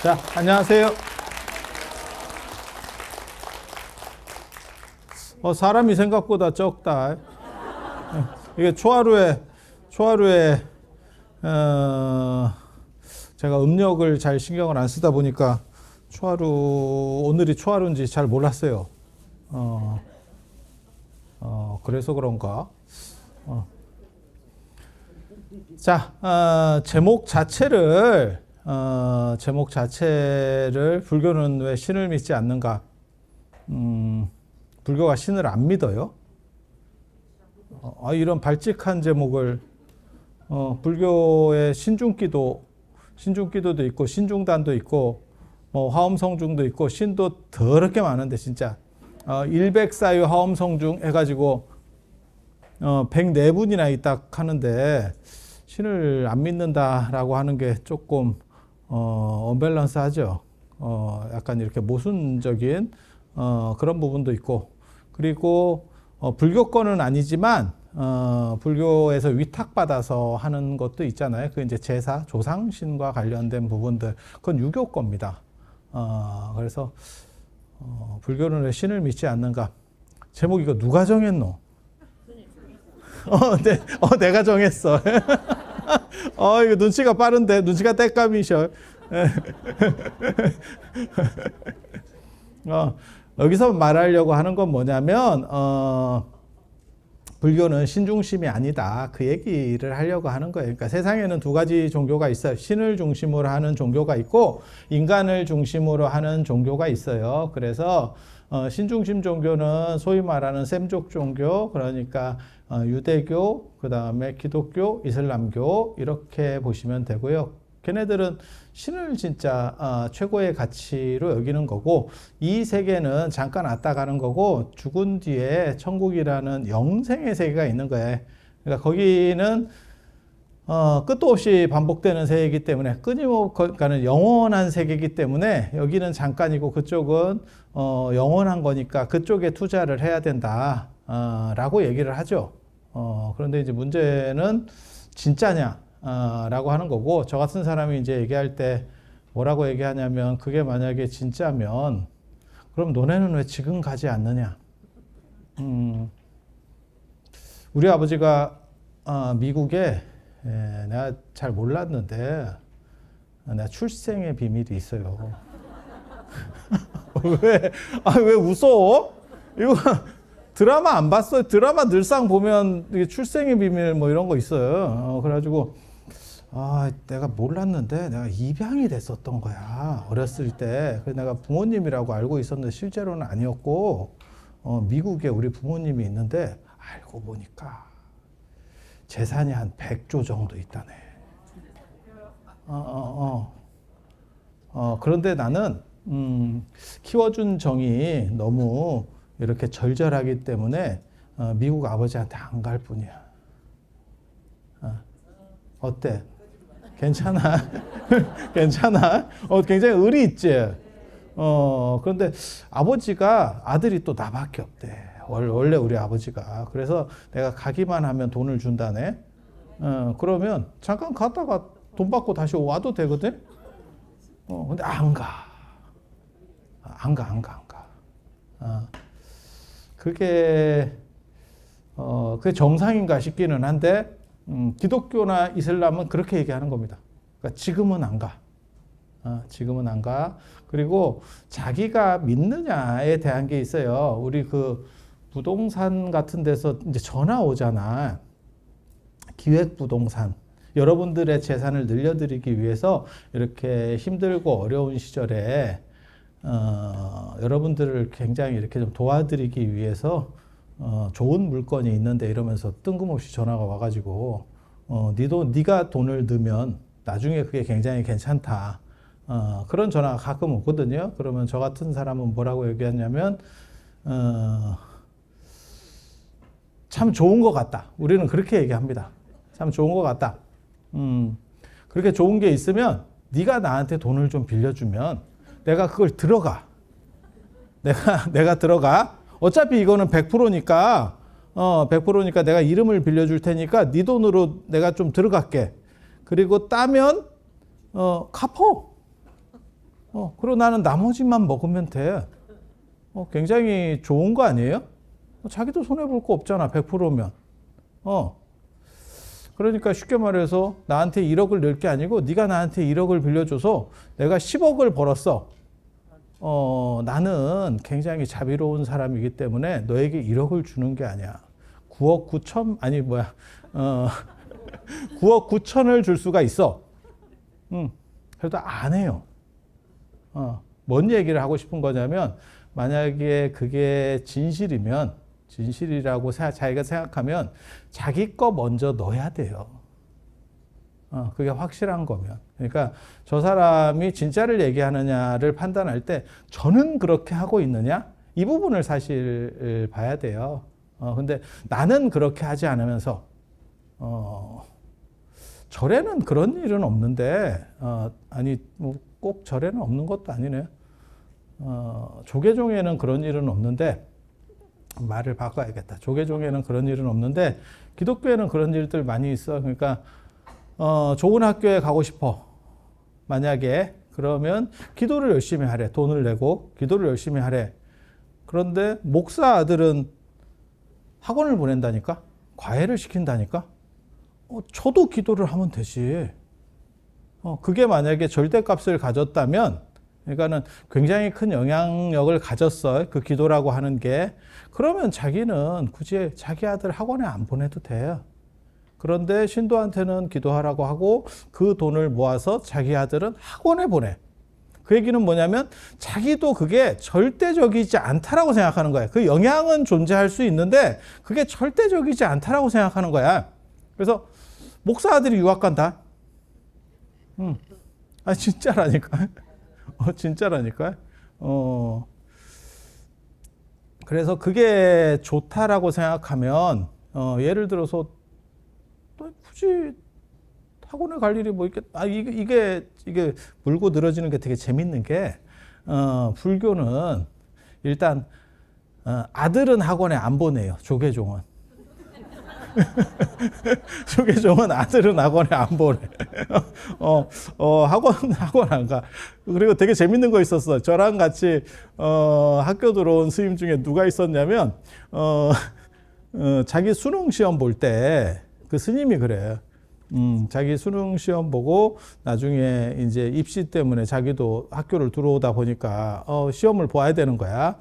자, 안녕하세요. 사람이 생각보다 적다. 이게 초하루에, 제가 음력을 잘 신경을 안 쓰다 보니까 오늘이 초하루인지 잘 몰랐어요. 그래서 그런가. 자, 제목 자체를 불교는 왜 신을 믿지 않는가? 불교가 신을 안 믿어요? 이런 발칙한 제목을, 불교의 신중기도도 있고, 신중단도 있고, 화엄성중도 있고, 신도 더럽게 많은데, 진짜. 일백사유 화엄성중 해가지고, 104분이나 있다 하는데, 신을 안 믿는다라고 하는 게 조금, 언밸런스 하죠. 약간 이렇게 모순적인, 그런 부분도 있고, 그리고, 불교권은 아니지만, 불교에서 위탁받아서 하는 것도 있잖아요. 그 이제 제사, 조상신과 관련된 부분들. 그건 유교권입니다. 그래서, 불교는 왜 신을 믿지 않는가? 제목 이거 누가 정했노? 내가 정했어. 이거 눈치가 빠른데, 눈치가 떼감이셔. 여기서 말하려고 하는 건 뭐냐면, 불교는 신중심이 아니다. 그 얘기를 하려고 하는 거예요. 그러니까 세상에는 두 가지 종교가 있어요. 신을 중심으로 하는 종교가 있고, 인간을 중심으로 하는 종교가 있어요. 그래서, 신중심 종교는 소위 말하는 셈족 종교, 그러니까, 유대교, 그 다음에 기독교, 이슬람교, 이렇게 보시면 되고요. 걔네들은 신을 진짜 최고의 가치로 여기는 거고, 이 세계는 잠깐 왔다 가는 거고, 죽은 뒤에 천국이라는 영생의 세계가 있는 거예요. 그러니까 거기는 끝도 없이 반복되는 세계이기 때문에, 그러니까는 영원한 세계이기 때문에, 여기는 잠깐이고 그쪽은 영원한 거니까 그쪽에 투자를 해야 된다 라고 얘기를 하죠. 그런데 이제 문제는 진짜냐 라고 하는 거고, 저 같은 사람이 이제 얘기할 때 뭐라고 얘기하냐면, 그게 만약에 진짜면 그럼 너네는 왜 지금 가지 않느냐. 우리 아버지가 미국에, 내가 잘 몰랐는데 내가 출생의 비밀이 있어요. 왜 웃어? 이거 드라마 안 봤어요? 드라마 늘상 보면 출생의 비밀 뭐 이런 거 있어요. 그래가지고 내가 몰랐는데 내가 입양이 됐었던 거야. 어렸을 때. 그래서 내가 부모님이라고 알고 있었는데 실제로는 아니었고, 미국에 우리 부모님이 있는데 알고 보니까 재산이 한 100조 정도 있다네. 그런데 나는 키워준 정이 너무 이렇게 절절하기 때문에 미국 아버지한테 안 갈 뿐이야. 어때? 괜찮아? 괜찮아? 굉장히 의리 있지? 그런데 아버지가 아들이 또 나밖에 없대. 원래 우리 아버지가. 그래서 내가 가기만 하면 돈을 준다네. 그러면 잠깐 갔다가 돈 받고 다시 와도 되거든? 근데 안 가. 안 가. 그게 정상인가 싶기는 한데, 기독교나 이슬람은 그렇게 얘기하는 겁니다. 그러니까 지금은 안 가. 지금은 안 가. 그리고 자기가 믿느냐에 대한 게 있어요. 우리 그 부동산 같은 데서 이제 전화 오잖아. 기획부동산. 여러분들의 재산을 늘려드리기 위해서 이렇게 힘들고 어려운 시절에 여러분들을 굉장히 이렇게 좀 도와드리기 위해서 좋은 물건이 있는데 이러면서 뜬금없이 전화가 와가지고 네가 돈을 넣으면 나중에 그게 굉장히 괜찮다. 그런 전화가 가끔 오거든요. 그러면 저 같은 사람은 뭐라고 얘기하냐면 참 좋은 것 같다. 우리는 그렇게 얘기합니다. 참 좋은 것 같다. 그렇게 좋은 게 있으면 네가 나한테 돈을 좀 빌려주면 내가 그걸 들어가. 내가 들어가. 어차피 이거는 100%니까 100%니까 내가 이름을 빌려줄 테니까 네 돈으로 내가 좀 들어갈게. 그리고 따면 갚어. 그리고 나는 나머지만 먹으면 돼. 굉장히 좋은 거 아니에요? 자기도 손해볼 거 없잖아, 100%면. 그러니까 쉽게 말해서 나한테 1억을 낼 게 아니고 네가 나한테 1억을 빌려줘서 내가 10억을 벌었어. 나는 굉장히 자비로운 사람이기 때문에 너에게 1억을 주는 게 아니야. 9억 9천, 아니 뭐야, 9억 9천을 줄 수가 있어. 그래도 안 해요. 뭔 얘기를 하고 싶은 거냐면, 만약에 그게 진실이라고 자기가 생각하면 자기 거 먼저 넣어야 돼요. 그게 확실한 거면. 그러니까 저 사람이 진짜를 얘기하느냐를 판단할 때 저는 그렇게 하고 있느냐? 이 부분을 사실 봐야 돼요. 근데 나는 그렇게 하지 않으면서, 절에는 그런 일은 없는데, 아니, 뭐 꼭 절에는 없는 것도 아니네요. 조계종에는 그런 일은 없는데, 말을 바꿔야겠다. 조계종에는 그런 일은 없는데, 기독교에는 그런 일들 많이 있어. 그러니까, 좋은 학교에 가고 싶어. 만약에, 그러면 기도를 열심히 하래. 돈을 내고, 기도를 열심히 하래. 그런데, 목사 아들은 학원을 보낸다니까? 과외를 시킨다니까? 저도 기도를 하면 되지. 그게 만약에 절대값을 가졌다면, 그러니까는 굉장히 큰 영향력을 가졌어. 그 기도라고 하는 게. 그러면 자기는 굳이 자기 아들 학원에 안 보내도 돼요. 그런데 신도한테는 기도하라고 하고 그 돈을 모아서 자기 아들은 학원에 보내. 그 얘기는 뭐냐면 자기도 그게 절대적이지 않다라고 생각하는 거야. 그 영향은 존재할 수 있는데 그게 절대적이지 않다라고 생각하는 거야. 그래서 목사 아들이 유학 간다. 진짜라니까. 진짜라니까. 그래서 그게 좋다라고 생각하면, 예를 들어서, 또 굳이 학원에 갈 일이 뭐 있겠, 이게 물고 늘어지는 게 되게 재밌는 게, 불교는 일단, 아들은 학원에 안 보내요. 조계종은. 조계종은 아들은 학원에 안 보내. 학원 안 가. 그리고 되게 재밌는 거 있었어. 저랑 같이, 학교 들어온 스님 중에 누가 있었냐면, 자기 수능 시험 볼 때, 그 스님이 그래요. 자기 수능 시험 보고 나중에 이제 입시 때문에 자기도 학교를 들어오다 보니까, 시험을 봐야 되는 거야.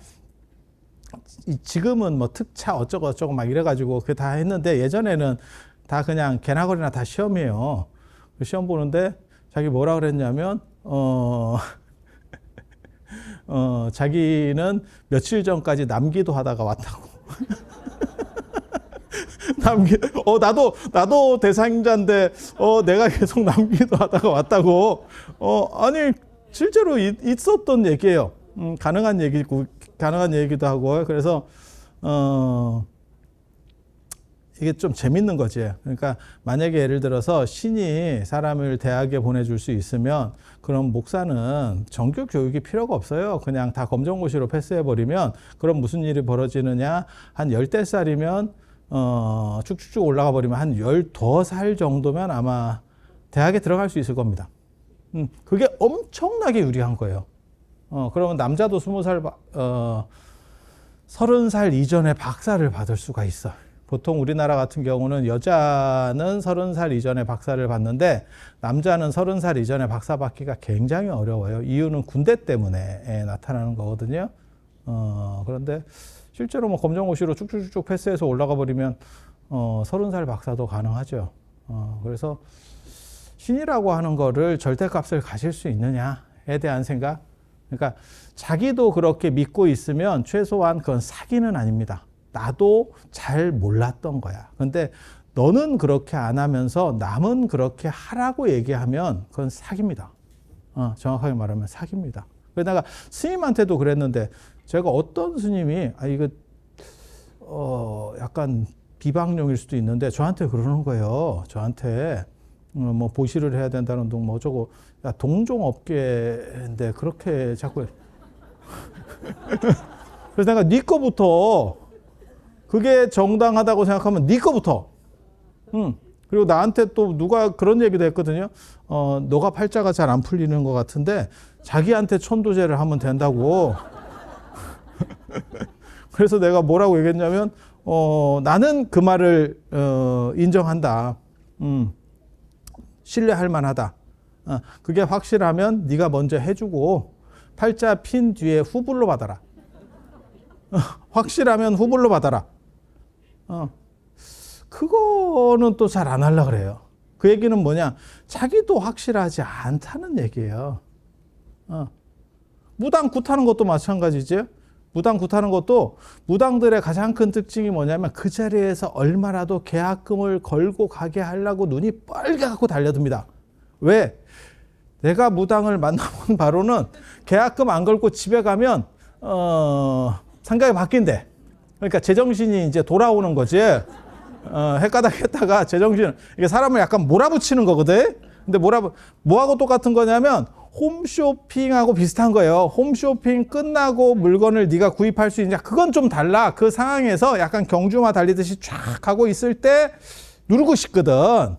지금은 뭐 특차 어쩌고 막 이래가지고 그게 다 했는데 예전에는 다 그냥 개나거리나 다 시험이에요. 시험 보는데 자기 뭐라 그랬냐면 자기는 며칠 전까지 남기도 하다가 왔다고. 나도 대상자인데 내가 계속 남기도 하다가 왔다고. 아니 실제로 있었던 얘기예요. 가능한 얘기도 하고. 그래서, 이게 좀 재밌는 거지. 그러니까, 만약에 예를 들어서 신이 사람을 대학에 보내줄 수 있으면, 그럼 목사는 정규 교육이 필요가 없어요. 그냥 다 검정고시로 패스해버리면, 그럼 무슨 일이 벌어지느냐? 한 10대살이면, 쭉쭉쭉 올라가 버리면 한 12살 정도면 아마 대학에 들어갈 수 있을 겁니다. 그게 엄청나게 유리한 거예요. 그러면 남자도 30살 이전에 박사를 받을 수가 있어. 보통 우리나라 같은 경우는 여자는 30살 이전에 박사를 받는데 남자는 30살 이전에 박사 받기가 굉장히 어려워요. 이유는 군대 때문에 나타나는 거거든요. 그런데 실제로 뭐 검정고시로 쭉쭉쭉 패스해서 올라가 버리면 30살 박사도 가능하죠. 그래서 신이라고 하는 거를 절대값을 가질 수 있느냐에 대한 생각. 그러니까 자기도 그렇게 믿고 있으면 최소한 그건 사기는 아닙니다. 나도 잘 몰랐던 거야. 근데 너는 그렇게 안 하면서 남은 그렇게 하라고 얘기하면 그건 사기입니다. 정확하게 말하면 사기입니다. 그래서 내가 스님한테도 그랬는데 제가 어떤 스님이 약간 비방용일 수도 있는데 저한테 그러는 거예요. 저한테 뭐 보시를 해야 된다는 둥 뭐 어쩌고. 야, 동종업계인데 그렇게 자꾸 그래서 내가 네 거부터 그게 정당하다고 생각하면 네 거부터 그리고 나한테 또 누가 그런 얘기도 했거든요. 너가 팔자가 잘 안 풀리는 것 같은데 자기한테 천도제를 하면 된다고. 그래서 내가 뭐라고 얘기했냐면 나는 그 말을 인정한다. 신뢰할 만하다. 그게 확실하면 네가 먼저 해주고 팔자 핀 뒤에 후불로 받아라. 확실하면 후불로 받아라. 그거는 또 잘 안 하려고 그래요. 그 얘기는 뭐냐? 자기도 확실하지 않다는 얘기예요. 무당 굿하는 것도 마찬가지죠. 무당 굿하는 것도 무당들의 가장 큰 특징이 뭐냐면 그 자리에서 얼마라도 계약금을 걸고 가게 하려고 눈이 빨개갖고 달려듭니다. 왜? 내가 무당을 만나본 바로는 계약금 안 걸고 집에 가면 생각이 바뀐대. 그러니까 제정신이 이제 돌아오는 거지. 헷가닥 했다가 제정신, 이게 사람을 약간 몰아붙이는 거거든. 근데 뭐하고 똑같은 거냐면 홈쇼핑하고 비슷한 거예요. 홈쇼핑 끝나고 물건을 네가 구입할 수 있냐? 그건 좀 달라. 그 상황에서 약간 경주마 달리듯이 쫙 하고 있을 때 누르고 싶거든.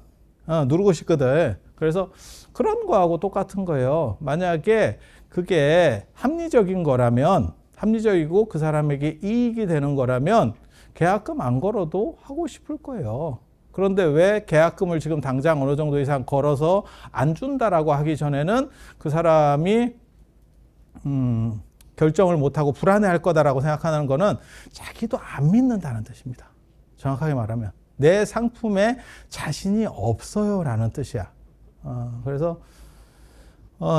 누르고 싶거든. 그래서 그런 거하고 똑같은 거예요. 만약에 그게 합리적인 거라면, 합리적이고 그 사람에게 이익이 되는 거라면 계약금 안 걸어도 하고 싶을 거예요. 그런데 왜 계약금을 지금 당장 어느 정도 이상 걸어서 안 준다라고 하기 전에는 그 사람이 결정을 못하고 불안해할 거다라고 생각하는 거는 자기도 안 믿는다는 뜻입니다. 정확하게 말하면 내 상품에 자신이 없어요라는 뜻이야. 그래서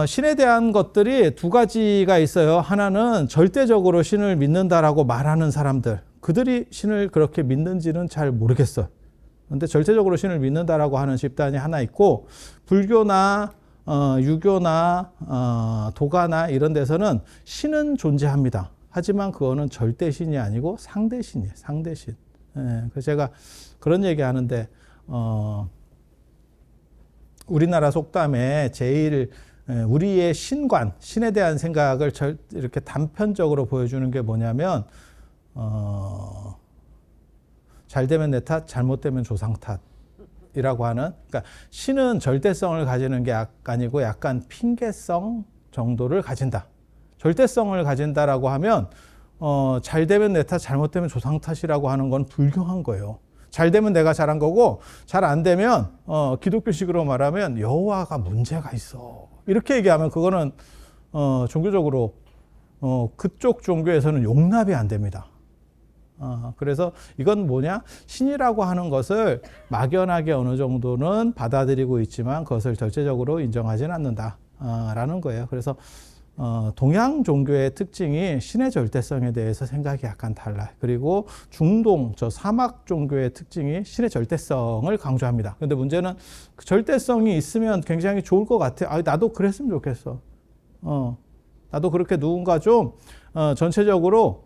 신에 대한 것들이 두 가지가 있어요. 하나는 절대적으로 신을 믿는다라고 말하는 사람들, 그들이 신을 그렇게 믿는지는 잘 모르겠어요. 그런데 절대적으로 신을 믿는다라고 하는 집단이 하나 있고, 불교나 유교나 도가나 이런 데서는 신은 존재합니다. 하지만 그거는 절대신이 아니고 상대신이에요. 상대신. 그래서 제가 그런 얘기 하는데 우리나라 속담에 제일 우리의 신관, 신에 대한 생각을 이렇게 단편적으로 보여주는 게 뭐냐면 잘 되면 내 탓, 잘못되면 조상 탓이라고 하는, 그러니까 신은 절대성을 가지는 게 아니고 약간 핑계성 정도를 가진다. 절대성을 가진다라고 하면 잘 되면 내 탓, 잘못되면 조상 탓이라고 하는 건 불경한 거예요. 잘 되면 내가 잘한 거고, 잘 안 되면 기독교식으로 말하면 여호와가 문제가 있어. 이렇게 얘기하면 그거는 종교적으로 그쪽 종교에서는 용납이 안 됩니다. 그래서 이건 뭐냐? 신이라고 하는 것을 막연하게 어느 정도는 받아들이고 있지만 그것을 절대적으로 인정하지는 않는다 라는 거예요. 그래서 동양 종교의 특징이 신의 절대성에 대해서 생각이 약간 달라요. 그리고 중동, 사막 종교의 특징이 신의 절대성을 강조합니다. 근데 문제는 그 절대성이 있으면 굉장히 좋을 것 같아요. 나도 그랬으면 좋겠어. 나도 그렇게 누군가 좀 전체적으로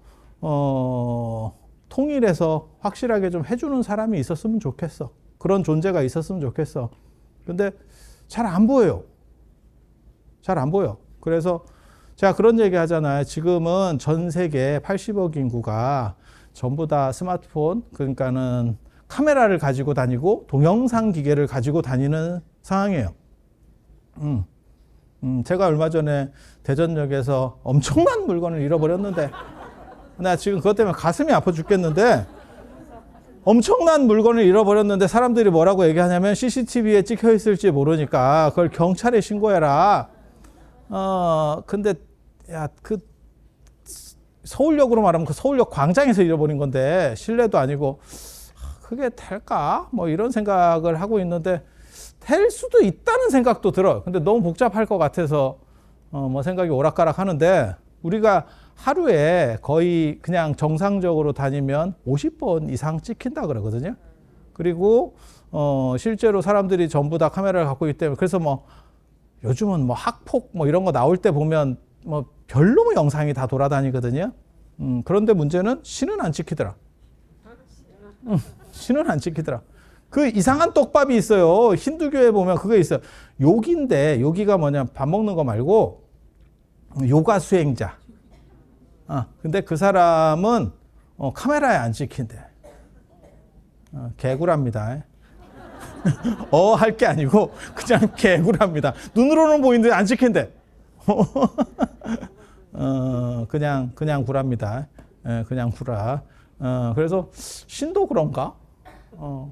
통일해서 확실하게 좀 해주는 사람이 있었으면 좋겠어. 그런 존재가 있었으면 좋겠어. 근데 잘 안 보여요. 잘 안 보여. 그래서 제가 그런 얘기 하잖아요. 지금은 전 세계 80억 인구가 전부 다 스마트폰, 그러니까는 카메라를 가지고 다니고 동영상 기계를 가지고 다니는 상황이에요. 제가 얼마 전에 대전역에서 엄청난 물건을 잃어버렸는데, 나 지금 그것 때문에 가슴이 아파 죽겠는데, 엄청난 물건을 잃어버렸는데 사람들이 뭐라고 얘기하냐면 CCTV에 찍혀 있을지 모르니까 그걸 경찰에 신고해라. 근데 야, 그 서울역으로 말하면 그 서울역 광장에서 잃어버린 건데 실내도 아니고 그게 될까? 뭐 이런 생각을 하고 있는데 될 수도 있다는 생각도 들어요. 근데 너무 복잡할 것 같아서 뭐 생각이 오락가락 하는데, 우리가 하루에 거의 그냥 정상적으로 다니면 50번 이상 찍힌다 그러거든요. 그리고 실제로 사람들이 전부 다 카메라를 갖고 있기 때문에, 그래서 뭐 요즘은 뭐 학폭 뭐 이런 거 나올 때 보면 뭐 별로 영상이 다 돌아다니거든요. 그런데 문제는 신은 안 찍히더라. 신은 안 찍히더라. 그 이상한 떡밥이 있어요. 힌두교에 보면 그게 있어요. 요기인데, 요기가 뭐냐, 밥 먹는 거 말고 요가 수행자. 근데 그 사람은 카메라에 안 찍힌대. 개구랍니다. 할 게 아니고 그냥 개구랍니다. 눈으로는 보이는데 안 찍힌대. 그냥 구라입니다. 그냥 구라. 그래서 신도 그런가?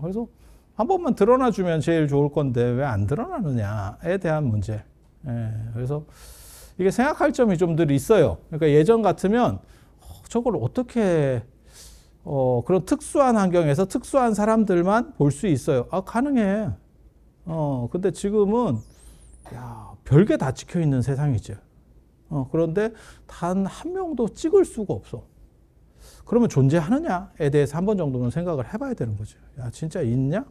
그래서 한 번만 드러나 주면 제일 좋을 건데 왜 안 드러나느냐에 대한 문제. 그래서 이게 생각할 점이 좀 늘 있어요. 그러니까 예전 같으면 저걸 어떻게 그런 특수한 환경에서 특수한 사람들만 볼 수 있어요. 가능해. 근데 지금은 별게 다 찍혀 있는 세상이죠. 그런데 단 한 명도 찍을 수가 없어. 그러면 존재하느냐에 대해서 한 번 정도는 생각을 해봐야 되는 거죠. 진짜 있냐?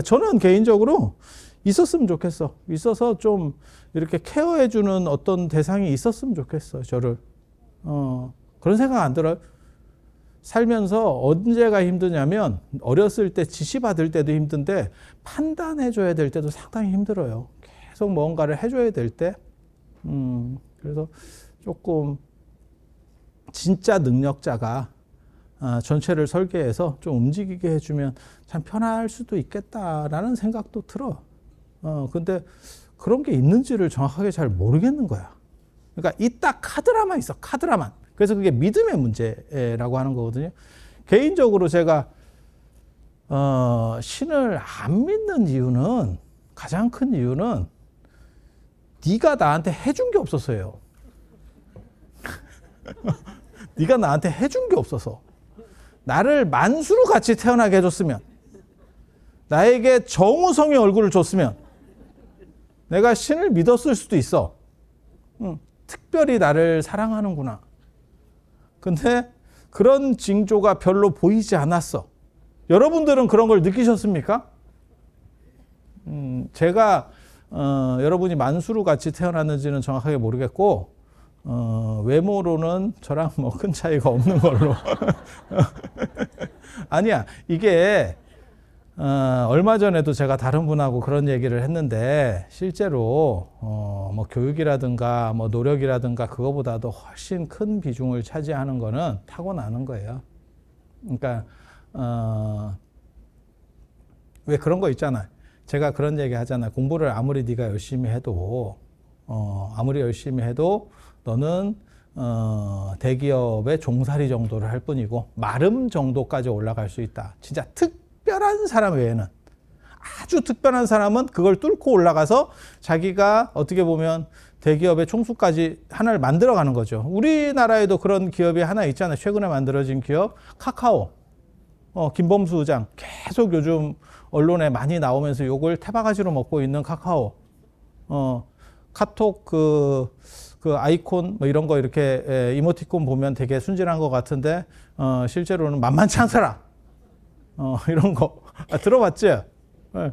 저는 개인적으로 있었으면 좋겠어. 있어서 좀 이렇게 케어해주는 어떤 대상이 있었으면 좋겠어. 저를. 그런 생각 안 들어요? 살면서 언제가 힘드냐면 어렸을 때 지시받을 때도 힘든데 판단해줘야 될 때도 상당히 힘들어요. 계속 뭔가를 해줘야 될 때. 그래서 조금 진짜 능력자가 전체를 설계해서 좀 움직이게 해주면 참 편할 수도 있겠다라는 생각도 들어. 근데 그런 게 있는지를 정확하게 잘 모르겠는 거야. 그러니까 있다 카드라만 있어. 카드라만. 그래서 그게 믿음의 문제라고 하는 거거든요. 개인적으로 제가 신을 안 믿는 이유는, 가장 큰 이유는 네가 나한테 해준 게 없어서예요. 네가 나한테 해준 게 없어서. 나를 만수로 같이 태어나게 해줬으면, 나에게 정우성의 얼굴을 줬으면 내가 신을 믿었을 수도 있어. 특별히 나를 사랑하는구나. 근데 그런 징조가 별로 보이지 않았어. 여러분들은 그런 걸 느끼셨습니까? 제가 여러분이 만수로 같이 태어났는지는 정확하게 모르겠고 외모로는 저랑 뭐 큰 차이가 없는 걸로. 아니야. 이게 얼마 전에도 제가 다른 분하고 그런 얘기를 했는데 실제로 뭐 교육이라든가 뭐 노력이라든가 그거보다도 훨씬 큰 비중을 차지하는 거는 타고나는 거예요. 그러니까 왜 그런 거 있잖아요. 제가 그런 얘기 하잖아요. 공부를 아무리 네가 열심히 해도 너는 대기업의 종사리 정도를 할 뿐이고 마름 정도까지 올라갈 수 있다. 진짜 특별한 사람 외에는, 아주 특별한 사람은 그걸 뚫고 올라가서 자기가 어떻게 보면 대기업의 총수까지 하나를 만들어가는 거죠. 우리나라에도 그런 기업이 하나 있잖아요. 최근에 만들어진 기업 카카오. 김범수 의장 계속 요즘 언론에 많이 나오면서 욕을 태바가지로 먹고 있는 카카오. 카톡 그 아이콘 뭐 이런 거 이렇게 이모티콘 보면 되게 순진한 것 같은데 실제로는 만만치 않더라. 이런 거 들어봤지? 네.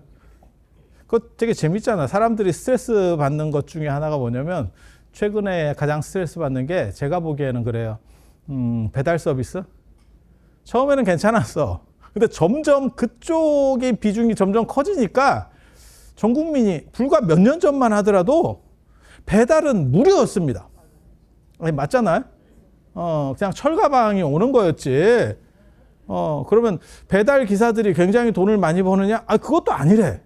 그거 되게 재밌잖아. 사람들이 스트레스 받는 것 중에 하나가 뭐냐면 최근에 가장 스트레스 받는 게 제가 보기에는 그래요. 배달 서비스? 처음에는 괜찮았어. 근데 점점 그쪽의 비중이 점점 커지니까 전 국민이 불과 몇 년 전만 하더라도 배달은 무료였습니다. 아니, 맞잖아요? 그냥 철가방이 오는 거였지. 그러면 배달 기사들이 굉장히 돈을 많이 버느냐? 그것도 아니래.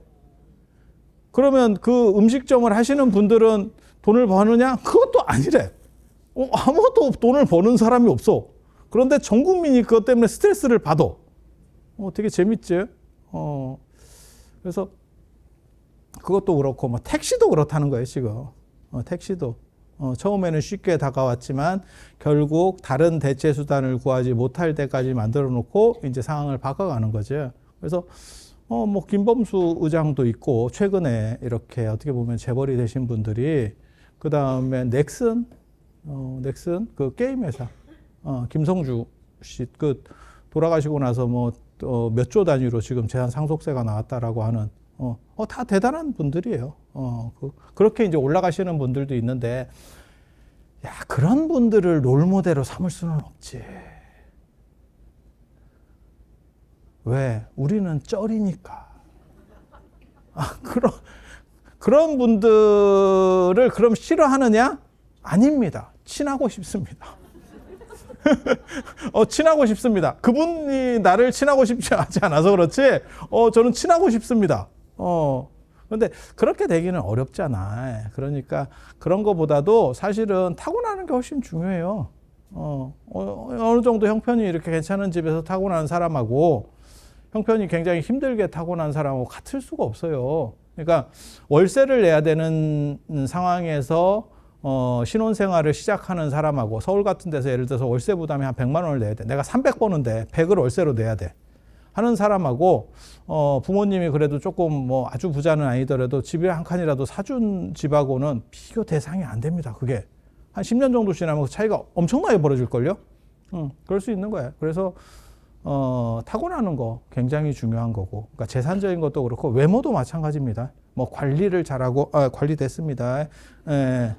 그러면 그 음식점을 하시는 분들은 돈을 버느냐? 그것도 아니래. 아무것도 돈을 버는 사람이 없어. 그런데 전 국민이 그것 때문에 스트레스를 받아. 되게 재밌지? 그래서 그것도 그렇고, 뭐 택시도 그렇다는 거예요, 지금. 택시도. 처음에는 쉽게 다가왔지만 결국 다른 대체 수단을 구하지 못할 때까지 만들어 놓고 이제 상황을 바꿔가는 거죠. 그래서 뭐 김범수 의장도 있고 최근에 이렇게 어떻게 보면 재벌이 되신 분들이 그 다음에 넥슨 그 게임 회사 김성주 씨 그 돌아가시고 나서 뭐 몇 조 단위로 지금 재산 상속세가 나왔다라고 하는 다 대단한 분들이에요. 그렇게 이제 올라가시는 분들도 있는데, 그런 분들을 롤모델로 삼을 수는 없지. 왜? 우리는 쩔이니까. 그런 분들을 그럼 싫어하느냐? 아닙니다. 친하고 싶습니다. 친하고 싶습니다. 그분이 나를 친하고 싶지 않아서 그렇지, 저는 친하고 싶습니다. 그런데 그렇게 되기는 어렵잖아. 그러니까 그런 거보다도 사실은 타고나는 게 훨씬 중요해요. 어느 정도 형편이 이렇게 괜찮은 집에서 타고난 사람하고 형편이 굉장히 힘들게 타고난 사람하고 같을 수가 없어요. 그러니까 월세를 내야 되는 상황에서 신혼생활을 시작하는 사람하고 서울 같은 데서 예를 들어서 월세 부담이 한 100만 원을 내야 돼. 내가 300 버는데 100을 월세로 내야 돼. 하는 사람하고 부모님이 그래도 조금 뭐 아주 부자는 아니더라도 집에 한 칸이라도 사준 집하고는 비교 대상이 안 됩니다. 그게 한 10년 정도 지나면 그 차이가 엄청나게 벌어질걸요. 그럴 수 있는 거예요. 그래서 타고나는 거 굉장히 중요한 거고, 그러니까 재산적인 것도 그렇고 외모도 마찬가지입니다. 뭐 관리를 잘하고 관리됐습니다. 예.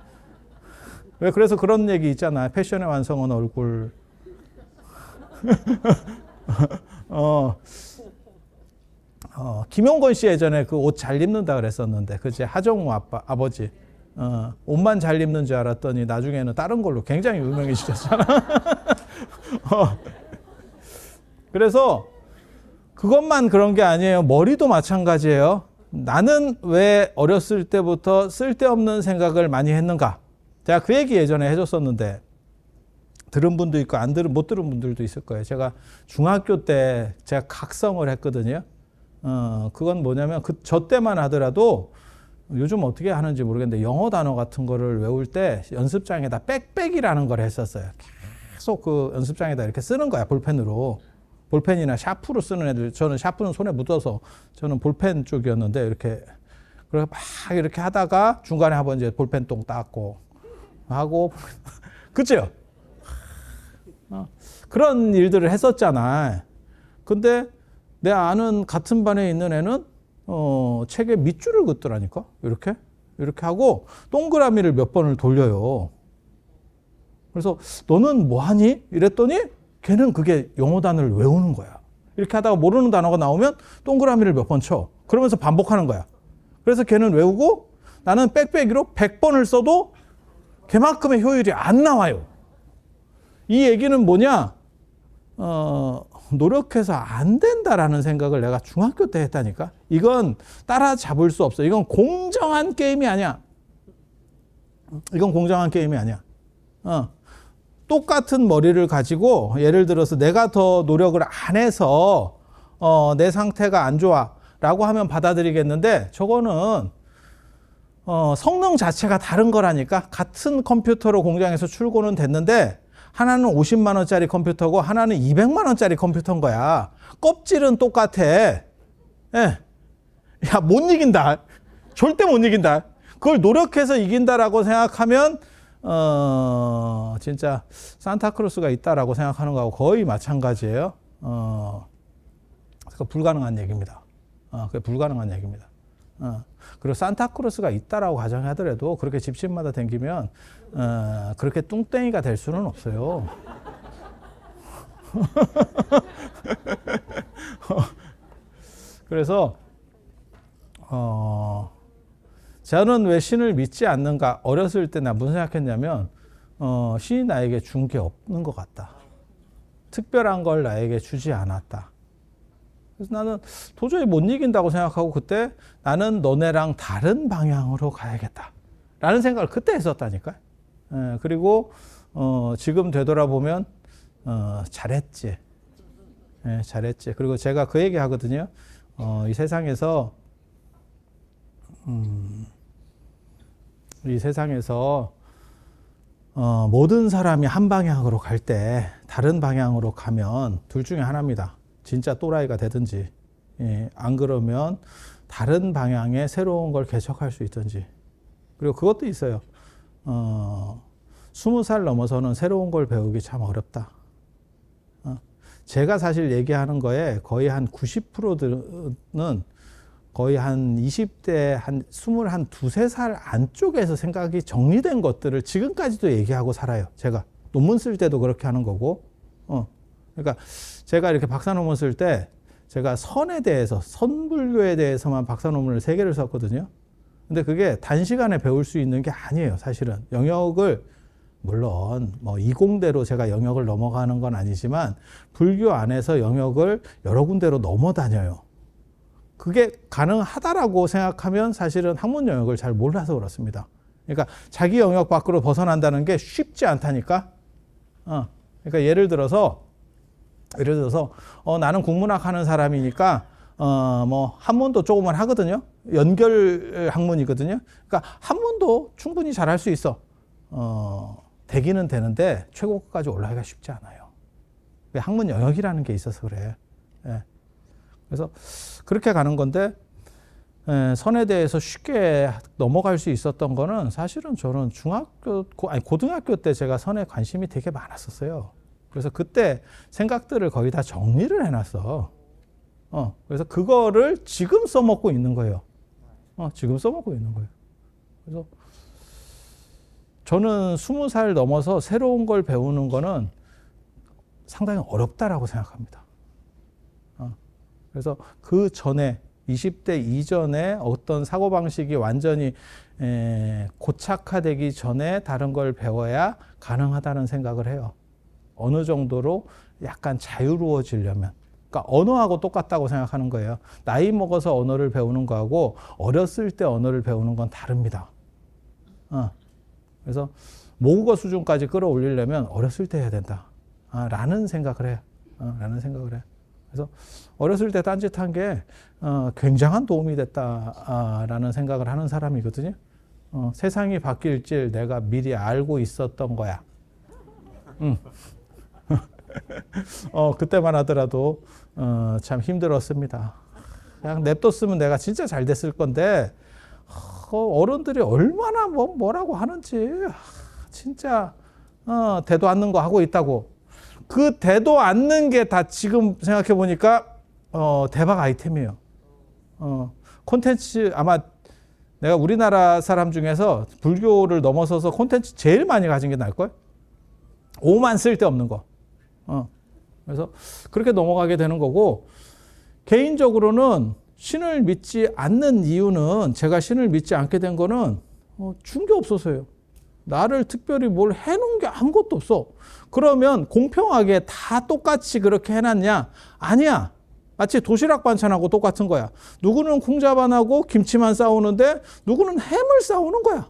왜 그래서 그런 얘기 있잖아. 패션의 완성은 얼굴. 김용건 씨 예전에 그 옷 잘 입는다 그랬었는데, 그제 하정우 아버지. 옷만 잘 입는 줄 알았더니 나중에는 다른 걸로 굉장히 유명해지셨잖아. 그래서 그것만 그런 게 아니에요. 머리도 마찬가지예요. 나는 왜 어렸을 때부터 쓸데없는 생각을 많이 했는가? 제가 그 얘기 예전에 해줬었는데 들은 분도 있고 못 들은 분들도 있을 거예요. 제가 중학교 때 제가 각성을 했거든요. 그건 뭐냐면 저 때만 하더라도 요즘 어떻게 하는지 모르겠는데 영어 단어 같은 거를 외울 때 연습장에다 빽빽이라는 걸 했었어요. 계속 그 연습장에다 이렇게 쓰는 거야, 볼펜으로. 볼펜이나 샤프로 쓰는 애들, 저는 샤프는 손에 묻어서 저는 볼펜 쪽이었는데 이렇게 그래서 막 이렇게 하다가 중간에 한번 이제 볼펜 똥 닦고 하고 그죠? 그런 일들을 했었잖아. 근데 내 아는 같은 반에 있는 애는 책에 밑줄을 긋더라니까. 이렇게 하고 동그라미를 몇 번을 돌려요. 그래서 너는 뭐 하니? 이랬더니 걔는 그게 영어 단어를 외우는 거야. 이렇게 하다가 모르는 단어가 나오면 동그라미를 몇 번 쳐. 그러면서 반복하는 거야. 그래서 걔는 외우고 나는 빽빽이로 100번을 써도 걔만큼의 효율이 안 나와요. 이 얘기는 뭐냐? 노력해서 안 된다라는 생각을 내가 중학교 때 했다니까. 이건 따라잡을 수 없어. 이건 공정한 게임이 아니야. 이건 공정한 게임이 아니야. 똑같은 머리를 가지고 예를 들어서 내가 더 노력을 안 해서 내 상태가 안 좋아 라고 하면 받아들이겠는데, 저거는 성능 자체가 다른 거라니까. 같은 컴퓨터로 공장에서 출고는 됐는데 하나는 50만 원짜리 컴퓨터고 하나는 200만 원짜리 컴퓨터인 거야. 껍질은 똑같아. 예. 야, 못 이긴다. 절대 못 이긴다. 그걸 노력해서 이긴다라고 생각하면 진짜 산타크로스가 있다라고 생각하는 거하고 거의 마찬가지예요. 그러니까 불가능한 얘기입니다. 그게 불가능한 얘기입니다. 그리고 산타크로스가 있다라고 가정하더라도 그렇게 집집마다 댕기면 그렇게 뚱땡이가 될 수는 없어요. 그래서 저는 왜 신을 믿지 않는가? 어렸을 때 나 무슨 생각했냐면 신이 나에게 준 게 없는 것 같다. 특별한 걸 나에게 주지 않았다. 그래서 나는 도저히 못 이긴다고 생각하고 그때 나는 너네랑 다른 방향으로 가야겠다 라는 생각을 그때 했었다니까. 그리고 지금 되돌아보면 잘했지. 잘했지. 그리고 제가 그 얘기 하거든요. 이 세상에서 모든 사람이 한 방향으로 갈 때 다른 방향으로 가면 둘 중에 하나입니다. 진짜 또라이가 되든지, 안 그러면 다른 방향의 새로운 걸 개척할 수 있든지. 그리고 그것도 있어요. 20살 넘어서는 새로운 걸 배우기 참 어렵다. 제가 사실 얘기하는 거에 거의 한 90%는 거의 한 20대 한 22살 안쪽에서 생각이 정리된 것들을 지금까지도 얘기하고 살아요. 제가 논문 쓸 때도 그렇게 하는 거고. 그러니까 제가 이렇게 박사 논문 쓸 때 제가 선에 대해서, 선불교에 대해서만 박사 논문을 3개를 썼거든요. 근데 그게 단시간에 배울 수 있는 게 아니에요, 사실은. 영역을 물론 뭐 이공대로 제가 영역을 넘어가는 건 아니지만 불교 안에서 영역을 여러 군데로 넘어다녀요. 그게 가능하다라고 생각하면 사실은 학문 영역을 잘 몰라서 그렇습니다. 그러니까 자기 영역 밖으로 벗어난다는 게 쉽지 않다니까. 그러니까 예를 들어서 나는 국문학 하는 사람이니까 뭐 한문도 조금은 하거든요. 연결 학문이거든요. 그러니까 한문도 충분히 잘할 수 있어. 되기는 되는데 최고까지 올라가기가 쉽지 않아요. 학문 영역이라는 게 있어서 그래. 예. 그래서 그렇게 가는 건데 선에 대해서 쉽게 넘어갈 수 있었던 거는 사실은 저는 고등학교 때 제가 선에 관심이 되게 많았었어요. 그래서 그때 생각들을 거의 다 정리를 해놨어. 그래서 그거를 지금 써먹고 있는 거예요. 지금 써먹고 있는 거예요. 그래서 저는 20살 넘어서 새로운 걸 배우는 거는 상당히 어렵다라고 생각합니다. 그래서 그 전에 20대 이전에 어떤 사고방식이 완전히 고착화되기 전에 다른 걸 배워야 가능하다는 생각을 해요. 어느 정도로 약간 자유로워지려면. 그러니까 언어하고 똑같다고 생각하는 거예요. 나이 먹어서 언어를 배우는 거하고 어렸을 때 언어를 배우는 건 다릅니다. 그래서 모국어 수준까지 끌어올리려면 어렸을 때 해야 된다. 라는 생각을 해요. 그래서 어렸을 때 딴짓한 게 굉장한 도움이 됐다라는 생각을 하는 사람이거든요. 세상이 바뀔 줄 내가 미리 알고 있었던 거야. 그때만 하더라도 참 힘들었습니다. 그냥 냅뒀으면 내가 진짜 잘 됐을 건데 어른들이 얼마나 뭐라고 하는지 진짜 대도 않는 거 하고 있다고. 그 대도 않는 게 다 지금 생각해 보니까 대박 아이템이에요. 콘텐츠 아마 내가 우리나라 사람 중에서 불교를 넘어서서 콘텐츠 제일 많이 가진 게 날걸? 오만 쓸데없는 거. 그래서 그렇게 넘어가게 되는 거고, 개인적으로는 신을 믿지 않는 이유는, 제가 신을 믿지 않게 된 거는 준 게 없어서요. 나를 특별히 뭘 해놓은 게 아무것도 없어. 그러면 공평하게 다 똑같이 그렇게 해놨냐? 아니야. 마치 도시락 반찬하고 똑같은 거야. 누구는 콩자반하고 김치만 싸우는데 누구는 햄을 싸우는 거야.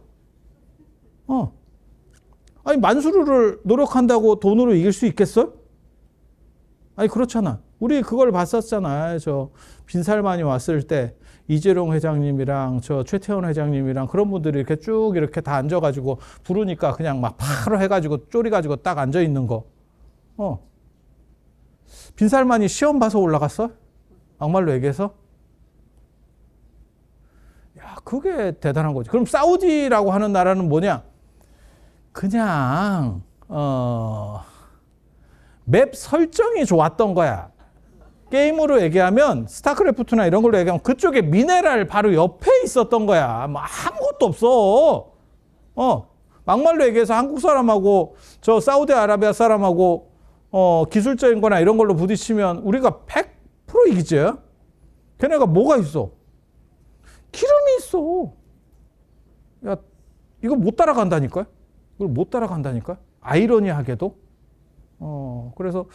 아니 만수르를 노력한다고 돈으로 이길 수 있겠어? 아니 그렇잖아. 우리 그걸 봤었잖아. 저 빈살만이 왔을 때 이재룡 회장님이랑 저 최태원 회장님이랑 그런 분들이 이렇게 쭉 이렇게 다 앉아가지고 부르니까 그냥 막 바로 해가지고 쪼리가지고 딱 앉아 있는 거. 빈살만이 시험 봐서 올라갔어? 막말로 얘기해서? 야, 그게 대단한 거지. 그럼 사우디라고 하는 나라는 뭐냐? 그냥 맵 설정이 좋았던 거야. 게임으로 얘기하면 스타크래프트나 이런 걸로 얘기하면 그쪽에 미네랄 바로 옆에 있었던 거야. 뭐 아무것도 없어. 막말로 얘기해서 한국 사람하고 저 사우디아라비아 사람하고 기술적인 거나 이런 걸로 부딪히면 우리가 100% 이기지. 걔네가 뭐가 있어? 기름이 있어. 야, 이거 못 따라간다니까? 이걸 못 따라간다니까? 아이러니하게도. 그래서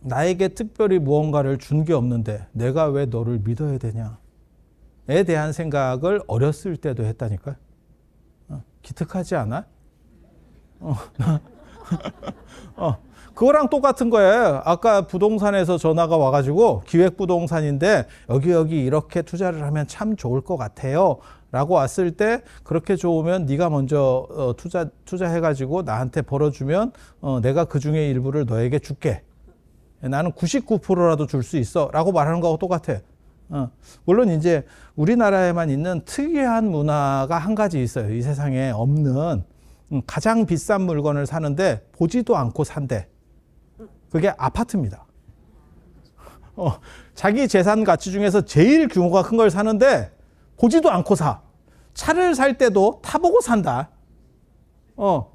나에게 특별히 무언가를 준 게 없는데 내가 왜 너를 믿어야 되냐에 대한 생각을 어렸을 때도 했다니까요. 기특하지 않아? 그거랑 똑같은 거예요. 아까 부동산에서 전화가 와가지고 기획부동산인데 여기 이렇게 투자를 하면 참 좋을 것 같아요 라고 왔을 때 그렇게 좋으면 네가 먼저 투자해가지고 나한테 벌어주면 내가 그 중에 일부를 너에게 줄게. 나는 99%라도 줄 수 있어 라고 말하는 거하고 똑같아. 물론 이제 우리나라에만 있는 특이한 문화가 한 가지 있어요. 이 세상에 없는. 가장 비싼 물건을 사는데 보지도 않고 산대. 그게 아파트입니다. 자기 재산 가치 중에서 제일 규모가 큰 걸 사는데 보지도 않고 사. 차를 살 때도 타보고 산다.